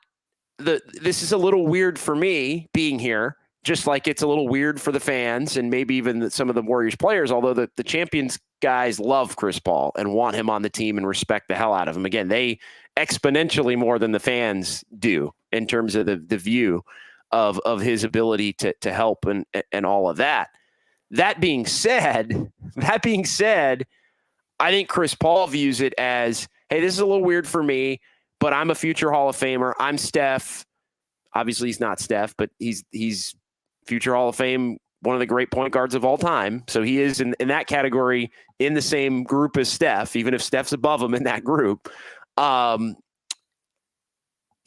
little weird for me being here, just like it's a little weird for the fans and maybe even some of the Warriors players, although the champions guys love Chris Paul and want him on the team and respect the hell out of him. Again, they exponentially more than the fans do in terms of the view of his ability to help and all of that. That being said, I think Chris Paul views it as, hey, this is a little weird for me, but I'm a future Hall of Famer. I'm Steph. Obviously, he's not Steph, but he's future Hall of Fame, one of the great point guards of all time. So he is in that category in the same group as Steph, even if Steph's above him in that group.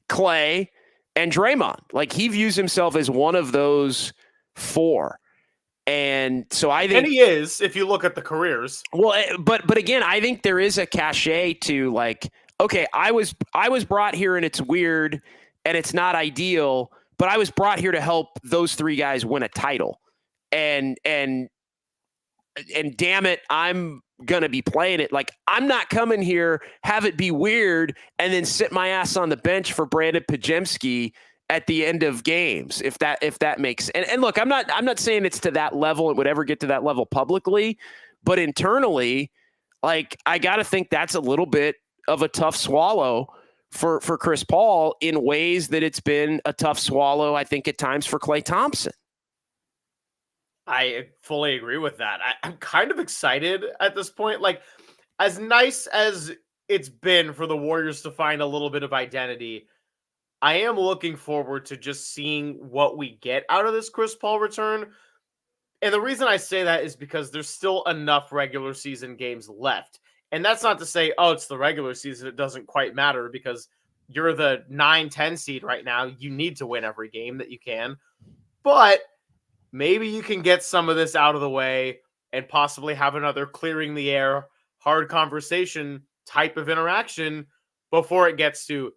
Clay and Draymond, like he views himself as one of those four. And so I think, and he is, if you look at the careers. Well, but again, I think there is a cachet to like, okay, I was brought here and it's weird and it's not ideal, but I was brought here to help those three guys win a title. And damn it, I'm going to be playing it. Like, I'm not coming here, have it be weird, and then sit my ass on the bench for Brandon Podziemski at the end of games, if that makes, and look, I'm not saying it's to that level, it would ever get to that level publicly, but internally, like, I got to think that's a little bit of a tough swallow for Chris Paul in ways that it's been a tough swallow, I think, at times for Klay Thompson. I fully agree with that. I'm kind of excited at this point. Like, as nice as it's been for the Warriors to find a little bit of identity, I am looking forward to just seeing what we get out of this Chris Paul return. And the reason I say that is because there's still enough regular season games left. And that's not to say, oh, it's the regular season, it doesn't quite matter, because you're the 9-10 seed right now. You need to win every game that you can. But maybe you can get some of this out of the way and possibly have another clearing the air, hard conversation type of interaction before it gets to,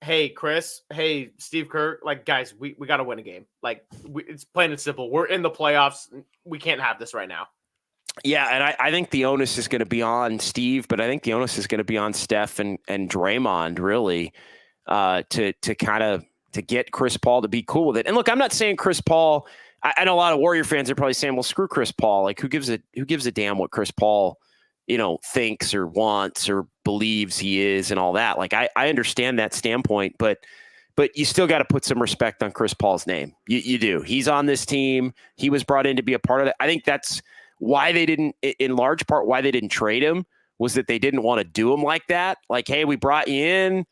hey, Chris, hey, Steve Kerr, like, guys, we got to win a game. Like, it's plain and simple. We're in the playoffs. We can't have this right now. Yeah, and I think the onus is going to be on Steve, but I think the onus is going to be on Steph and Draymond, really, to kind of to get Chris Paul to be cool with it. And look, I'm not saying Chris Paul. I know a lot of Warrior fans are probably saying, well, screw Chris Paul. Like, who gives a damn what Chris Paul, thinks or wants or believes he is and all that. Like, I understand that standpoint, but you still got to put some respect on Chris Paul's name. You do. He's on this team. He was brought in to be a part of it. I think that's why they didn't, in large part, why they didn't trade him, was that they didn't want to do him like that. Like, hey, we brought you in.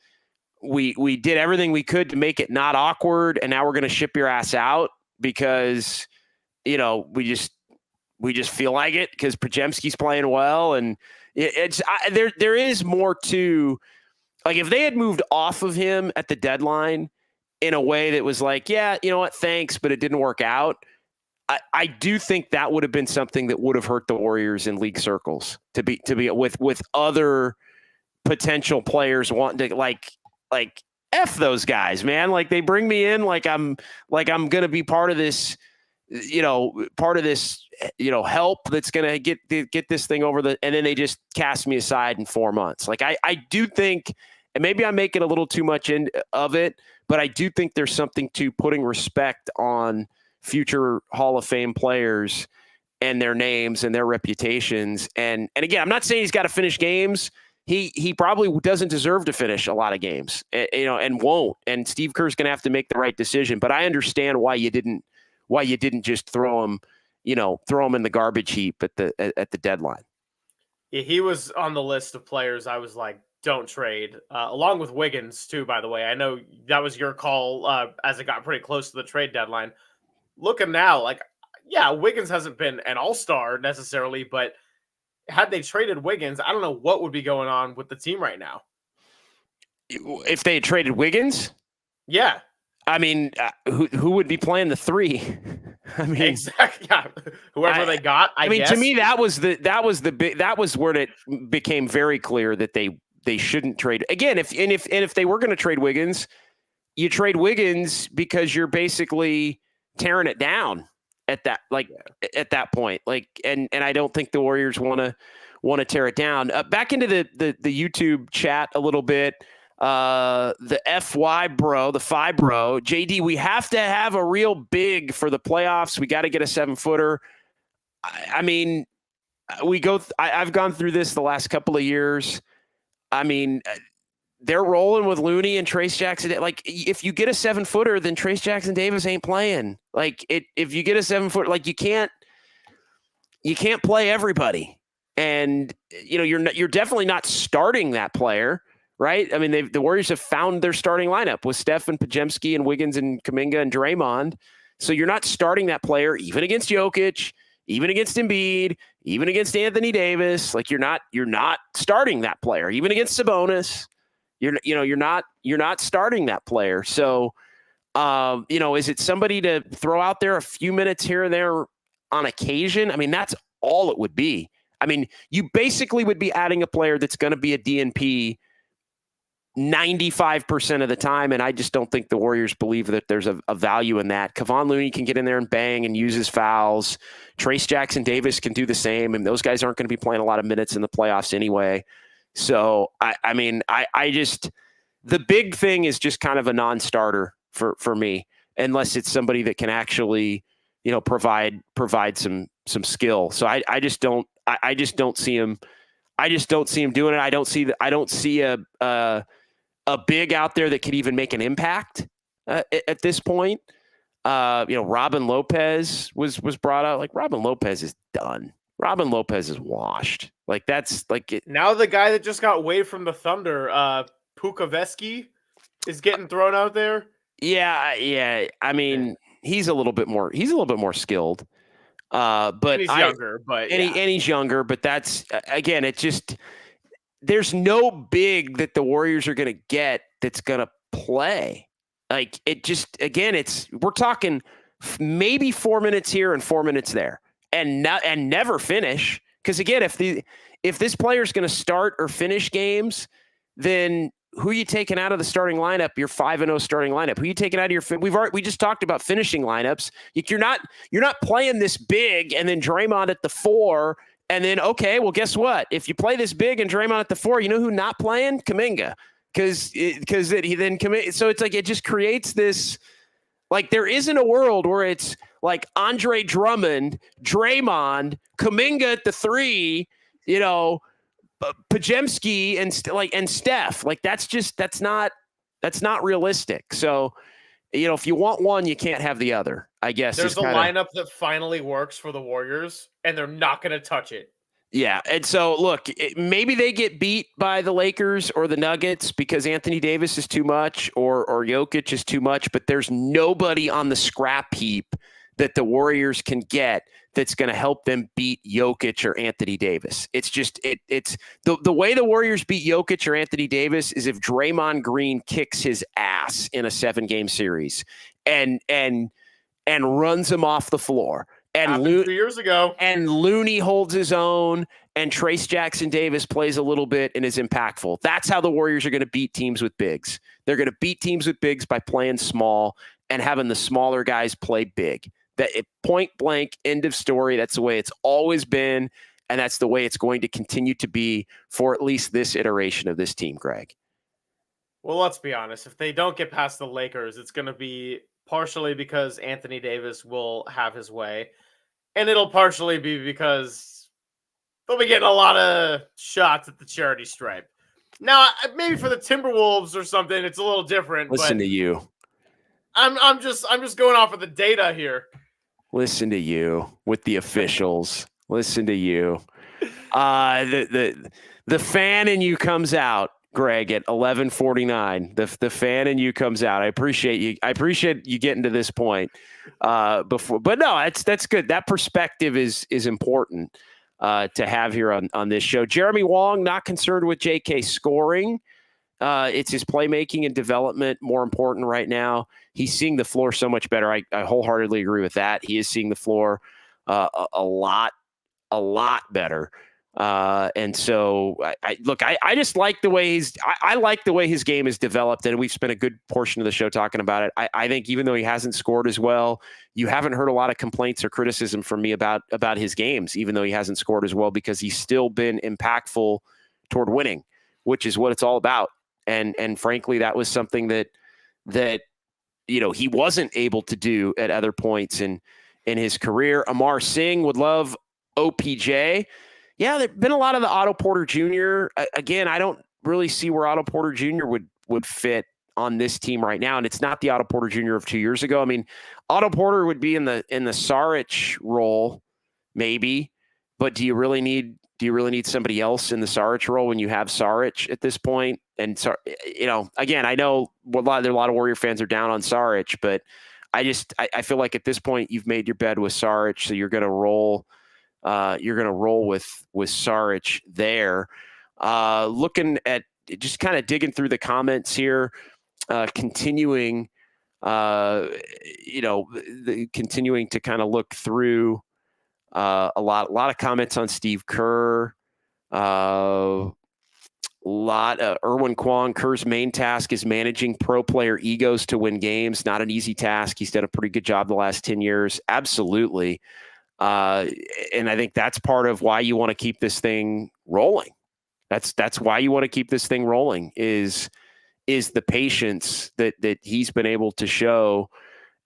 We did everything we could to make it not awkward, and now we're going to ship your ass out because, we just feel like it because Podziemski's playing well. And there is more to, like, if they had moved off of him at the deadline in a way that was like, yeah, you know what, thanks, but it didn't work out. I do think that would have been something that would have hurt the Warriors in league circles to be with other potential players wanting to like F those guys, man. Like they bring me in like I'm going to be part of this, help that's going to get this thing over and then they just cast me aside in 4 months. Like I do think, and maybe I'm making a little too much of it, but I do think there's something to putting respect on future Hall of Fame players and their names and their reputations. And again, I'm not saying he's got to finish games. He probably doesn't deserve to finish a lot of games, and won't. And Steve Kerr's going to have to make the right decision. But I understand why you didn't just throw him in the garbage heap at the deadline. Yeah, he was on the list of players I was like, don't trade, along with Wiggins too, by the way. I know that was your call as it got pretty close to the trade deadline. Looking now, like, yeah, Wiggins hasn't been an all-star necessarily, but had they traded Wiggins, I don't know what would be going on with the team right now. If they had traded Wiggins? Yeah. I mean, who would be playing the 3? I mean, exactly. Yeah. Whoever they got. I mean, to me, that was where it became very clear that they shouldn't trade again. If they were going to trade Wiggins, you trade Wiggins because you're basically tearing it down at that point. Like, and I don't think the Warriors want to tear it down. Back into the YouTube chat a little bit. The FY bro, the Phi bro, JD, we have to have a real big for the playoffs. We got to get a 7-footer. I mean, I've gone through this the last couple of years. I mean, they're rolling with Looney and Trace Jackson. Like, if you get a 7-footer, then Trace Jackson Davis ain't playing. Like, if you get a 7-footer, like you can't play everybody, and you're definitely not starting that player. Right? I mean, the Warriors have found their starting lineup with Steph and Podziemski and Wiggins and Kuminga and Draymond. So you're not starting that player even against Jokic, even against Embiid, even against Anthony Davis. Like you're not starting that player, even against Sabonis. You're not starting that player. So is it somebody to throw out there a few minutes here and there on occasion? I mean, that's all it would be. I mean, you basically would be adding a player that's going to be a DNP 95% of the time, and I just don't think the Warriors believe that there's a value in that. Kevon Looney can get in there and bang and use his fouls. Trace Jackson Davis can do the same, and those guys aren't going to be playing a lot of minutes in the playoffs anyway. So, I just – the big thing is just kind of a non-starter for me, unless it's somebody that can actually, provide some skill. So I just don't see him. I just don't see him doing it. I don't see a big out there that could even make an impact at this point. Robin Lopez was brought out. Like, Robin Lopez is done. Robin Lopez is washed. Like, that's like it. Now the guy that just got waived from the Thunder, Pukaveski, is getting thrown out there. Yeah. I mean, he's a little bit more skilled. But he's younger, he's younger. But that's again, it just. There's no big that the Warriors are going to get that's going to play. Like, it just, again, we're talking maybe 4 minutes here and 4 minutes there and never finish. Because again, if this player is going to start or finish games, then who are you taking out of the starting lineup? Your 5-0 starting lineup. Who are you taking out of your? We just talked about finishing lineups. You're not playing this big and then Draymond at the 4. And then, okay, well, guess what? If you play this big and Draymond at the 4, you know who not playing? Kuminga, because he then commit. So it's like it just creates this. Like, there isn't a world where it's like Andre Drummond, Draymond, Kuminga at the 3, Podziemski and Steph. Like, that's not realistic. So, if you want one, you can't have the other, I guess. There's a lineup that finally works for the Warriors, and they're not going to touch it. Yeah, and so, look, maybe they get beat by the Lakers or the Nuggets because Anthony Davis is too much or Jokic is too much, but there's nobody on the scrap heap that the Warriors can get that's going to help them beat Jokic or Anthony Davis. It's just it's the way the Warriors beat Jokic or Anthony Davis is if Draymond Green kicks his ass in a 7-game series and runs him off the floor and Happened 2 years ago. And Looney holds his own, and Trace Jackson Davis plays a little bit and is impactful. That's how the Warriors are going to beat teams with bigs. They're going to beat teams with bigs by playing small and having the smaller guys play big. Point blank, end of story. That's the way it's always been, and that's the way it's going to continue to be for at least this iteration of this team, Greg. Well, let's be honest. If they don't get past the Lakers, it's going to be partially because Anthony Davis will have his way. And it'll partially be because they'll be getting a lot of shots at the charity stripe. Now, maybe for the Timberwolves or something, it's a little different. Listen to you. I'm just going off of the data here. Listen to you with the officials. Listen to you. The fan in you comes out, Greg, at 11:49. The fan in you comes out. I appreciate you. I appreciate you getting to this point before. But no, that's good. That perspective is important to have here on this show. Jeremy Wong, not concerned with JK scoring. It's his playmaking and development more important right now. He's seeing the floor so much better. I wholeheartedly agree with that. He is seeing the floor a lot better. And so I just like the way I like the way his game is developed, and we've spent a good portion of the show talking about it. I think even though he hasn't scored as well, you haven't heard a lot of complaints or criticism from me about his games, even though he hasn't scored as well, because he's still been impactful toward winning, which is what it's all about. And frankly, that was something that he wasn't able to do at other points in his career. Amar Singh would love OPJ. Yeah, there've been a lot of the Otto Porter Jr. Again, I don't really see where Otto Porter Jr. would fit on this team right now, and it's not the Otto Porter Jr. of 2 years ago. I mean, Otto Porter would be in the Saric role, maybe, but do you really need somebody else in the Saric role when you have Saric at this point? And so, again, I know a lot of Warrior fans are down on Saric, but I feel like at this point you've made your bed with Saric, so you're going to roll. You're going to roll with Saric there. Looking at just kind of digging through the comments here, continuing to kind of look through a lot of comments on Steve Kerr. Erwin Kwong, Kerr's main task is managing pro player egos to win games. Not an easy task. He's done a pretty good job the last 10 years. Absolutely. And I think that's part of why you want to keep this thing rolling. That's why you want to keep this thing rolling is the patience that he's been able to show.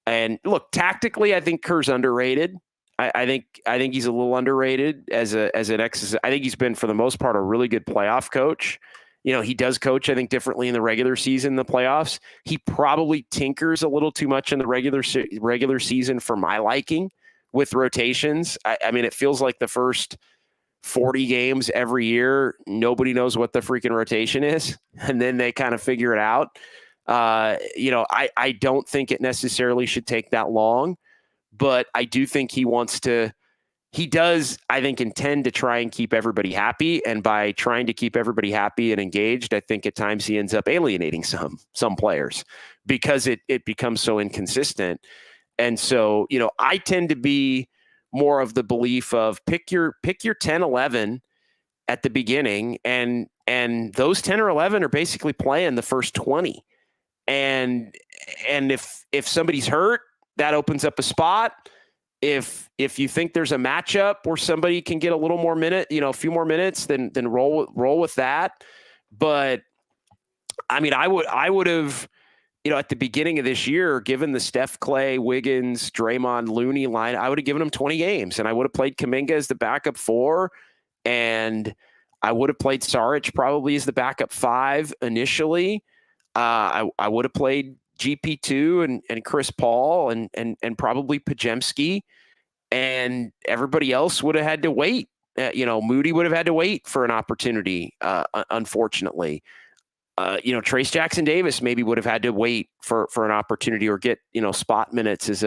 And look, tactically, I think Kerr's underrated. I think he's a little underrated as an ex. I think he's been, for the most part, a really good playoff coach. He does coach, I think, differently in the regular season, the playoffs. He probably tinkers a little too much in the regular season for my liking with rotations. I mean, it feels like the first 40 games every year, nobody knows what the freaking rotation is, and then they kind of figure it out. I don't think it necessarily should take that long. But I do think he does, I think, intend to try and keep everybody happy. And by trying to keep everybody happy and engaged, I think at times he ends up alienating some players because it becomes so inconsistent. And so, I tend to be more of the belief of pick your 10, 11 at the beginning. And those 10 or 11 are basically playing the first 20. And if somebody's hurt, that opens up a spot. If you think there's a matchup where somebody can get a little more a few more minutes, then roll with that. But I mean, I would have, at the beginning of this year, given the Steph, Clay, Wiggins, Draymond, Looney line, I would have given them 20 games, and I would have played Kuminga as the backup 4, and I would have played Saric probably as the backup 5 initially. I would have played GP2 and Chris Paul and probably Pajemski, and everybody else would have had to wait. Moody would have had to wait for an opportunity. Unfortunately, Trace Jackson Davis maybe would have had to wait for an opportunity or get spot minutes as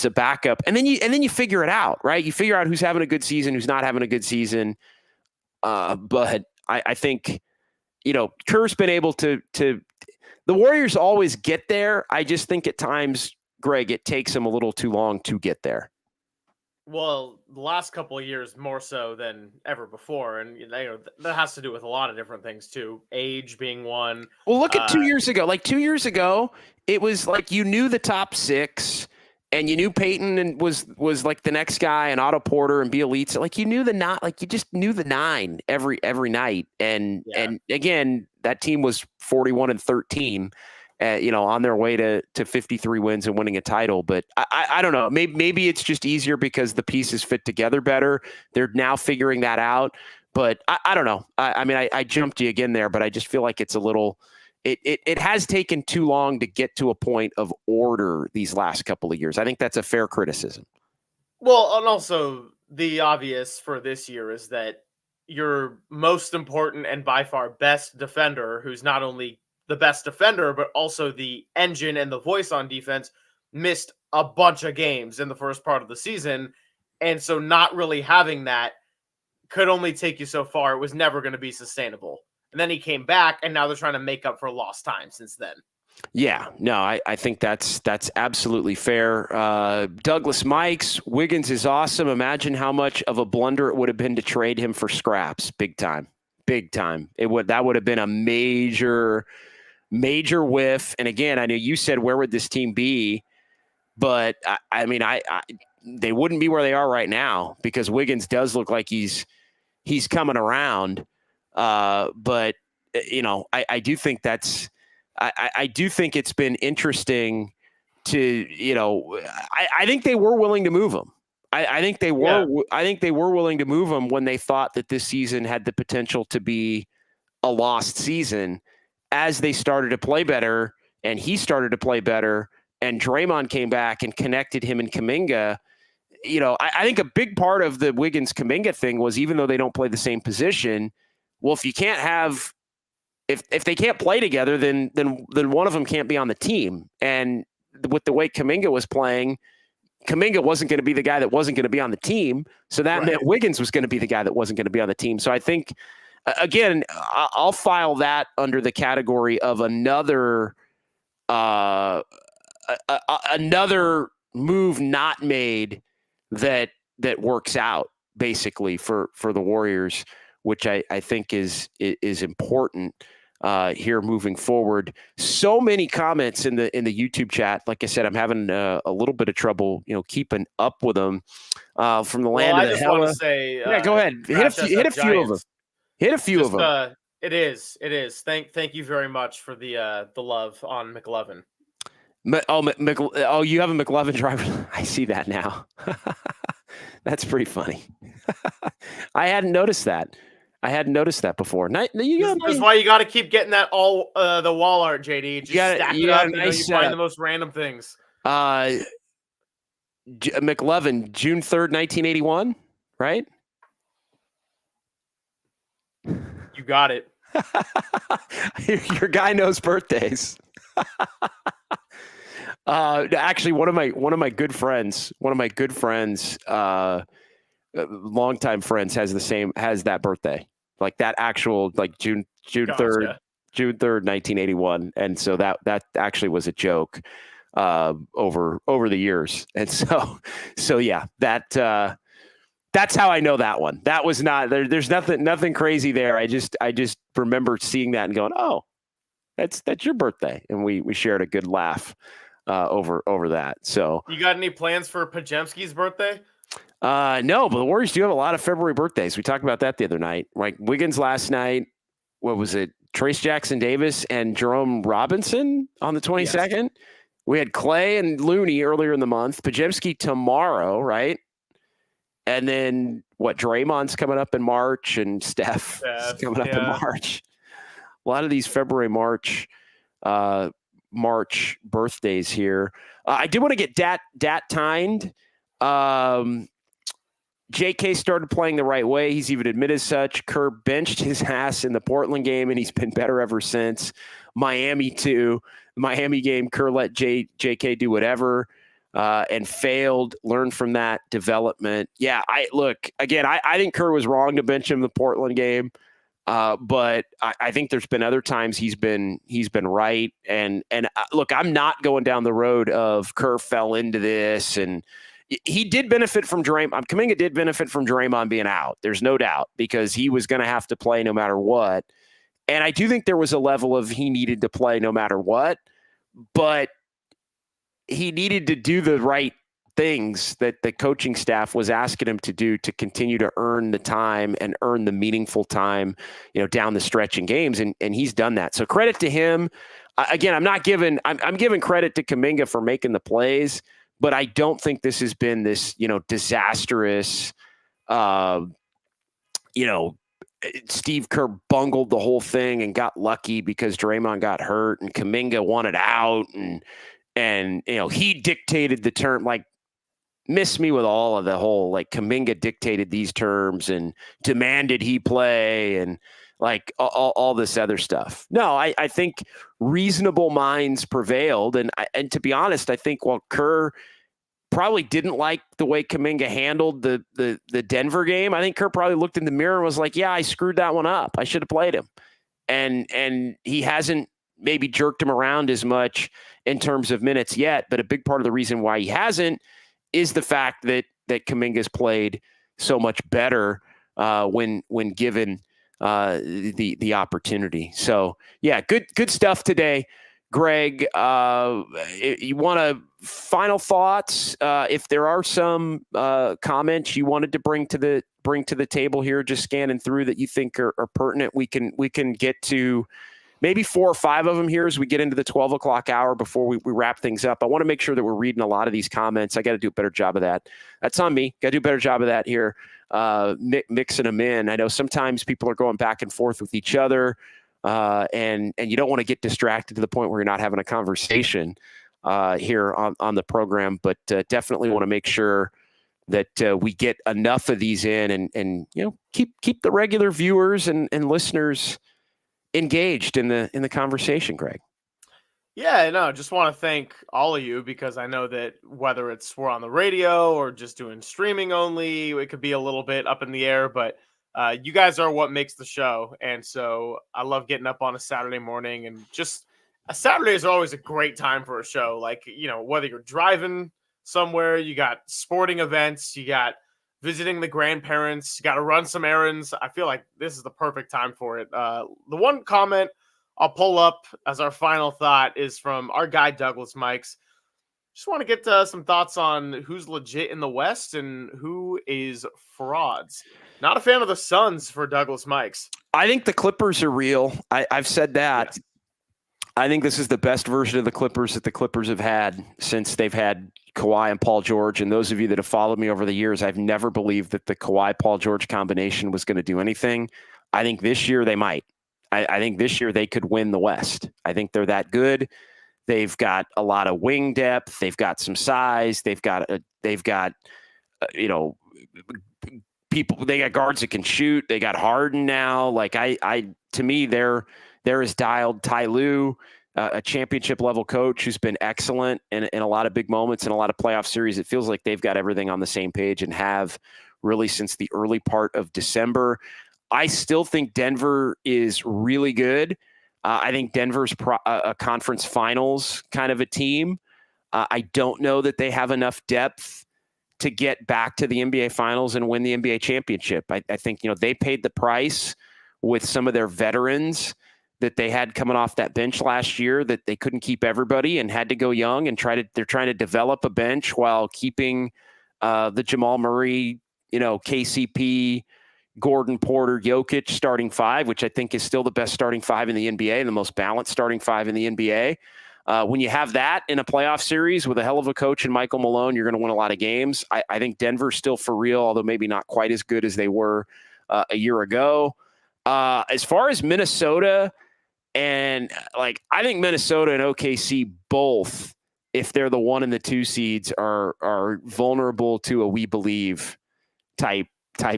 a backup, and then you figure it out, right? You figure out who's having a good season, who's not having a good season. But I think Kerr's been able to. The Warriors always get there. I just think at times, Greg, it takes them a little too long to get there. Well, the last couple of years more so than ever before, and that has to do with a lot of different things too. Age being one. Well, look at 2 years ago. Like 2 years ago, it was like you knew the top six, and you knew Peyton and was like the next guy, and Otto Porter and Bielitsa. Like you knew you just knew the nine every night. And again, that team was 41-13. On their way to 53 wins and winning a title. But I don't know. Maybe it's just easier because the pieces fit together better. They're now figuring that out. But I don't know. I mean, I jumped you again there, but I just feel like it's a little. It has taken too long to get to a point of order these last couple of years. I think that's a fair criticism. Well, and also the obvious for this year is that your most important and by far best defender, who's not only the best defender, but also the engine and the voice on defense, missed a bunch of games in the first part of the season. And so not really having that could only take you so far. It was never going to be sustainable. And then he came back, and now they're trying to make up for lost time since then. Yeah, no, I think that's absolutely fair. Douglas Mikes, Wiggins is awesome. Imagine how much of a blunder it would have been to trade him for scraps. Big time. That would have been a major whiff. And again, I know you said, where would this team be? But I mean, they wouldn't be where they are right now because Wiggins does look like he's coming around. But I do think I do think it's been interesting to, I think they were willing to move him. I think they were. Yeah. I think they were willing to move him when they thought that this season had the potential to be a lost season. As they started to play better, and he started to play better, and Draymond came back and connected him and Kuminga. I think a big part of the Wiggins Kuminga thing was, even though they don't play the same position, well, if you can't have, if they can't play together, then one of them can't be on the team. And with the way Kuminga was playing, Kuminga wasn't going to be the guy that wasn't going to be on the team. So that meant Wiggins was going to be the guy that wasn't going to be on the team. So I think, again, I'll file that under the category of another move not made that works out, basically, for the Warriors, which I think is important here moving forward. So many comments in the YouTube chat. Like I said, I'm having a little bit of trouble, keeping up with them. From the land of the hell. I just want to say, yeah, go ahead. Hit a few of them. Hit a few of them. It is. Thank you very much for the love on McLovin. You have a McLovin driver. I see that now. That's pretty funny. I hadn't noticed that. Before. That's why you got to keep getting that the wall art, JD. Just stack it up. You find the most random things. McLovin, June 3rd, 1981, right? You got it. Your guy knows birthdays. Actually, one of my good friends, longtime friends, has that birthday, like that actual, like June 3rd, 1981, and so that actually was a joke over the years, and so yeah, that's how I know that one. That was not there. There's nothing crazy there. I just remember seeing that and going, oh, that's your birthday, and we shared a good laugh over that. So you got any plans for Pajemski's birthday? No, but the Warriors do have a lot of February birthdays. We talked about that the other night. Like Wiggins last night. What was it? Trace Jackson Davis and Jerome Robinson on the 22nd. Yes. We had Clay and Looney earlier in the month. Pajemski tomorrow, right? And then Draymond's coming up in March, and Steph is coming up in March. A lot of these February, March birthdays here. I did want to get Dat Timed. JK started playing the right way. He's even admitted as such. Kerr benched his ass in the Portland game, and he's been better ever since. Miami too. Miami game, Kerr let JK do whatever and failed. Learned from that development. Yeah, I think Kerr was wrong to bench him in the Portland game. But I think there's been other times he's been right. And look, I'm not going down the road of Kerr fell into this and he did benefit from Draymond. Kuminga did benefit from Draymond being out. There's no doubt, because he was going to have to play no matter what. And I do think there was a level of he needed to play no matter what, but he needed to do the right things that the coaching staff was asking him to do to continue to earn the time and earn the meaningful time, down the stretch in games. And he's done that. So credit to him. Again, I'm giving credit to Kuminga for making the plays, but I don't think this has been this, disastrous, Steve Kerr bungled the whole thing and got lucky because Draymond got hurt and Kuminga wanted out and he dictated the term. Like, miss me with all of the whole, like, Kuminga dictated these terms and demanded he play and like all this other stuff. No, I think reasonable minds prevailed. And to be honest, I think while Kerr probably didn't like the way Kuminga handled the Denver game, I think Kerr probably looked in the mirror and was like, yeah, I screwed that one up. I should have played him. And he hasn't maybe jerked him around as much in terms of minutes yet. But a big part of the reason why he hasn't is the fact that Kuminga's played so much better when given the opportunity. So yeah, good stuff today, Greg. You want to final thoughts? If there are some comments you wanted to bring to the table here, just scanning through that you think are pertinent, we can get to maybe 4 or 5 of them here as we get into the 12 o'clock hour before we wrap things up. I want to make sure that we're reading a lot of these comments. I got to do a better job of that. That's on me. Got to do a better job of that here, mixing them in. I know sometimes people are going back and forth with each other, and you don't want to get distracted to the point where you're not having a conversation here on the program, but definitely want to make sure that we get enough of these in and keep the regular viewers and listeners engaged in the conversation, Greg. Yeah, no, just want to thank all of you, because I know that whether we're on the radio or just doing streaming only, it could be a little bit up in the air, but you guys are what makes the show. And so I love getting up on a Saturday morning, and just Saturdays are always a great time for a show. Like, whether you're driving somewhere, you got sporting events, you got visiting the grandparents, you got to run some errands. I feel like this is the perfect time for it. The one comment I'll pull up as our final thought is from our guy, Douglas Mikes. Just want to get some thoughts on who's legit in the West and who is frauds. Not a fan of the Suns for Douglas Mikes. I think the Clippers are real. I've said that. Yes. I think this is the best version of the Clippers that the Clippers have had since they've had Kawhi and Paul George. And those of you that have followed me over the years, I've never believed that the Kawhi-Paul George combination was going to do anything. I think this year they might. I think this year they could win the West. I think they're that good. They've got a lot of wing depth. They've got some size. They've got people. They got guards that can shoot. They got Harden now. Like to me, they're as dialed. Ty Lue, a championship level coach who's been excellent in a lot of big moments in a lot of playoff series. It feels like they've got everything on the same page and have really since the early part of December. I still think Denver is really good. I think Denver's a conference finals kind of a team. I don't know that they have enough depth to get back to the NBA finals and win the NBA championship. I think, they paid the price with some of their veterans that they had coming off that bench last year, that they couldn't keep everybody and had to go young and they're trying to develop a bench while keeping the Jamal Murray, KCP, Gordon, Porter, Jokic starting 5, which I think is still the best starting 5 in the NBA and the most balanced starting 5 in the NBA. When you have that in a playoff series with a hell of a coach and Michael Malone, you're going to win a lot of games. I think Denver's still for real, although maybe not quite as good as they were a year ago. As far as Minnesota, and I think Minnesota and OKC both, if they're the 1 and the 2 seeds, are vulnerable to a we believe type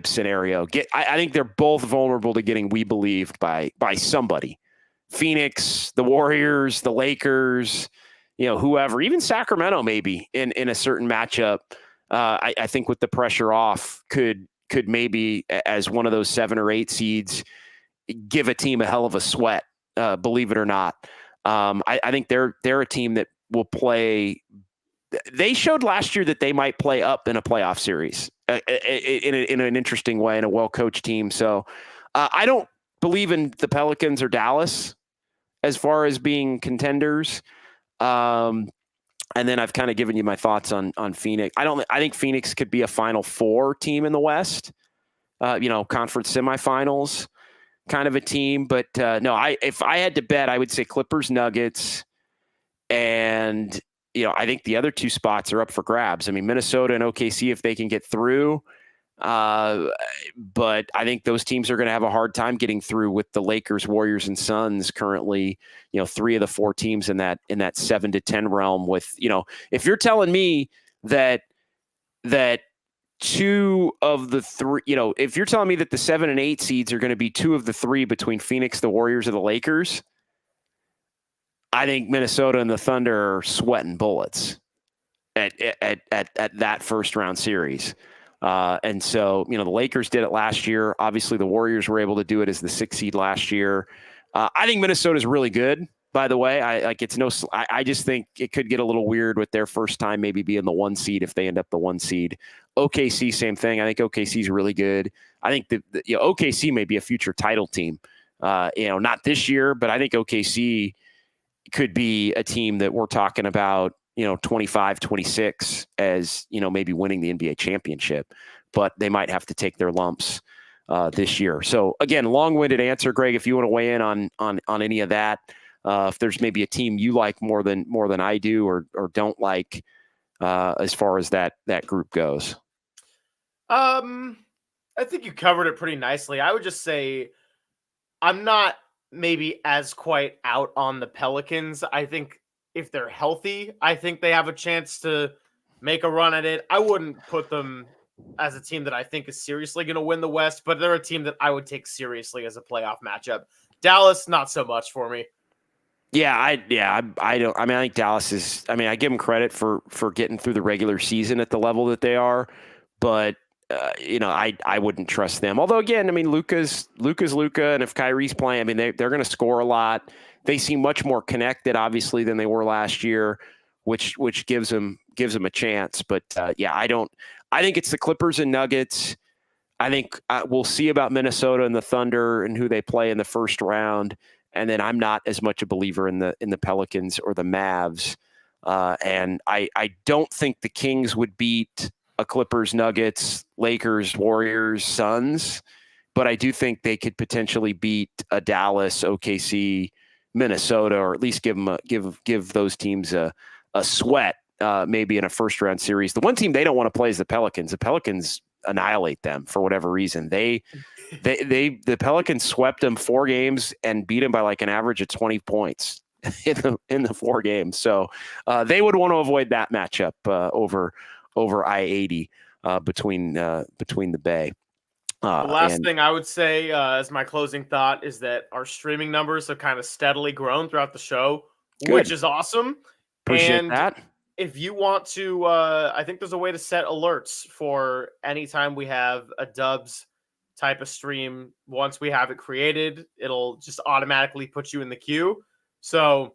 scenario. I think they're both vulnerable to getting we believed by somebody. Phoenix, the Warriors, the Lakers, whoever, even Sacramento maybe in a certain matchup. I think with the pressure off could maybe as one of those 7 or 8 seeds give a team a hell of a sweat. Believe it or not. I think they're a team that will play they showed last year that they might play up in a playoff series in an interesting way, in a well-coached team. So I don't believe in the Pelicans or Dallas as far as being contenders. And then I've kind of given you my thoughts on Phoenix. I think Phoenix could be a Final Four team in the West, conference semifinals kind of a team. But no, if I had to bet, I would say Clippers, Nuggets, and I think the other two spots are up for grabs. I mean, Minnesota and OKC, if they can get through, but I think those teams are going to have a hard time getting through with the Lakers, Warriors, and Suns currently. 3 of the 4 teams in that 7 to 10 realm. With if you're telling me that 2 of the 3, if you're telling me that the 7 and 8 seeds are going to be 2 of the 3 between Phoenix, the Warriors, or the Lakers, I think Minnesota and the Thunder are sweating bullets at that first round series. And so, the Lakers did it last year. Obviously, the Warriors were able to do it as the 6 seed last year. I think Minnesota is really good, by the way. I just think it could get a little weird with their first time maybe being the 1 seed if they end up the 1 seed. OKC, same thing. I think OKC is really good. I think OKC may be a future title team. Not this year, but I think OKC could be a team that we're talking about, 25, 26 as, maybe winning the NBA championship, but they might have to take their lumps this year. So again, long-winded answer, Greg, if you want to weigh in on any of that, if there's maybe a team you like more than I do or don't like as far as that group goes. I think you covered it pretty nicely. I would just say I'm not maybe as quite out on the Pelicans. I think if they're healthy, I think they have a chance to make a run at it. I wouldn't put them as a team that I think is seriously going to win the West, but they're a team that I would take seriously as a playoff matchup. Dallas, not so much for me. I don't. I mean, I think Dallas is. I mean, I give them credit for getting through the regular season at the level that they are, but I wouldn't trust them. Although again, I mean, Luka's Luka, and if Kyrie's playing, I mean, they're going to score a lot. They seem much more connected, obviously, than they were last year, which gives them a chance. But I don't. I think it's the Clippers and Nuggets. I think we'll see about Minnesota and the Thunder and who they play in the first round. And then I'm not as much a believer in the Pelicans or the Mavs. And I don't think the Kings would beat a Clippers, Nuggets, Lakers, Warriors, Suns, but I do think they could potentially beat a Dallas, OKC, Minnesota, or at least give those teams a sweat, maybe in a first round series. The one team they don't want to play is the Pelicans. The Pelicans annihilate them for whatever reason. The Pelicans swept them 4 games and beat them by like an average of 20 points in the 4 games. So they would want to avoid that matchup over I-80 between the Bay. The last thing I would say as my closing thought is that our streaming numbers have kind of steadily grown throughout the show, which is awesome. Appreciate that. If you want to, I think there's a way to set alerts for anytime we have a Dubs type of stream. Once we have it created, it'll just automatically put you in the queue. So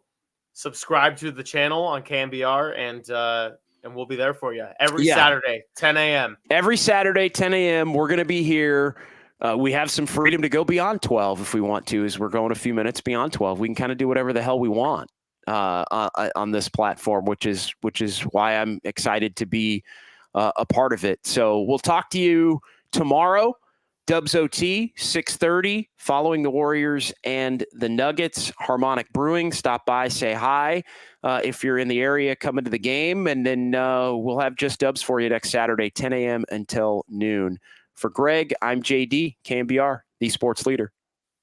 subscribe to the channel on KNBR and we'll be there for you every Saturday, 10 a.m. Every Saturday, 10 a.m. We're going to be here. We have some freedom to go beyond 12 if we want to, as we're going a few minutes beyond 12. We can kind of do whatever the hell we want on this platform, which is why I'm excited to be a part of it. So we'll talk to you tomorrow. Dubs OT, 6:30, following the Warriors and the Nuggets. Harmonic Brewing, stop by, say hi. If you're in the area, come into the game, and then we'll have Just Dubs for you next Saturday, 10 a.m. until noon. For Greg, I'm JD, KNBR, the sports leader.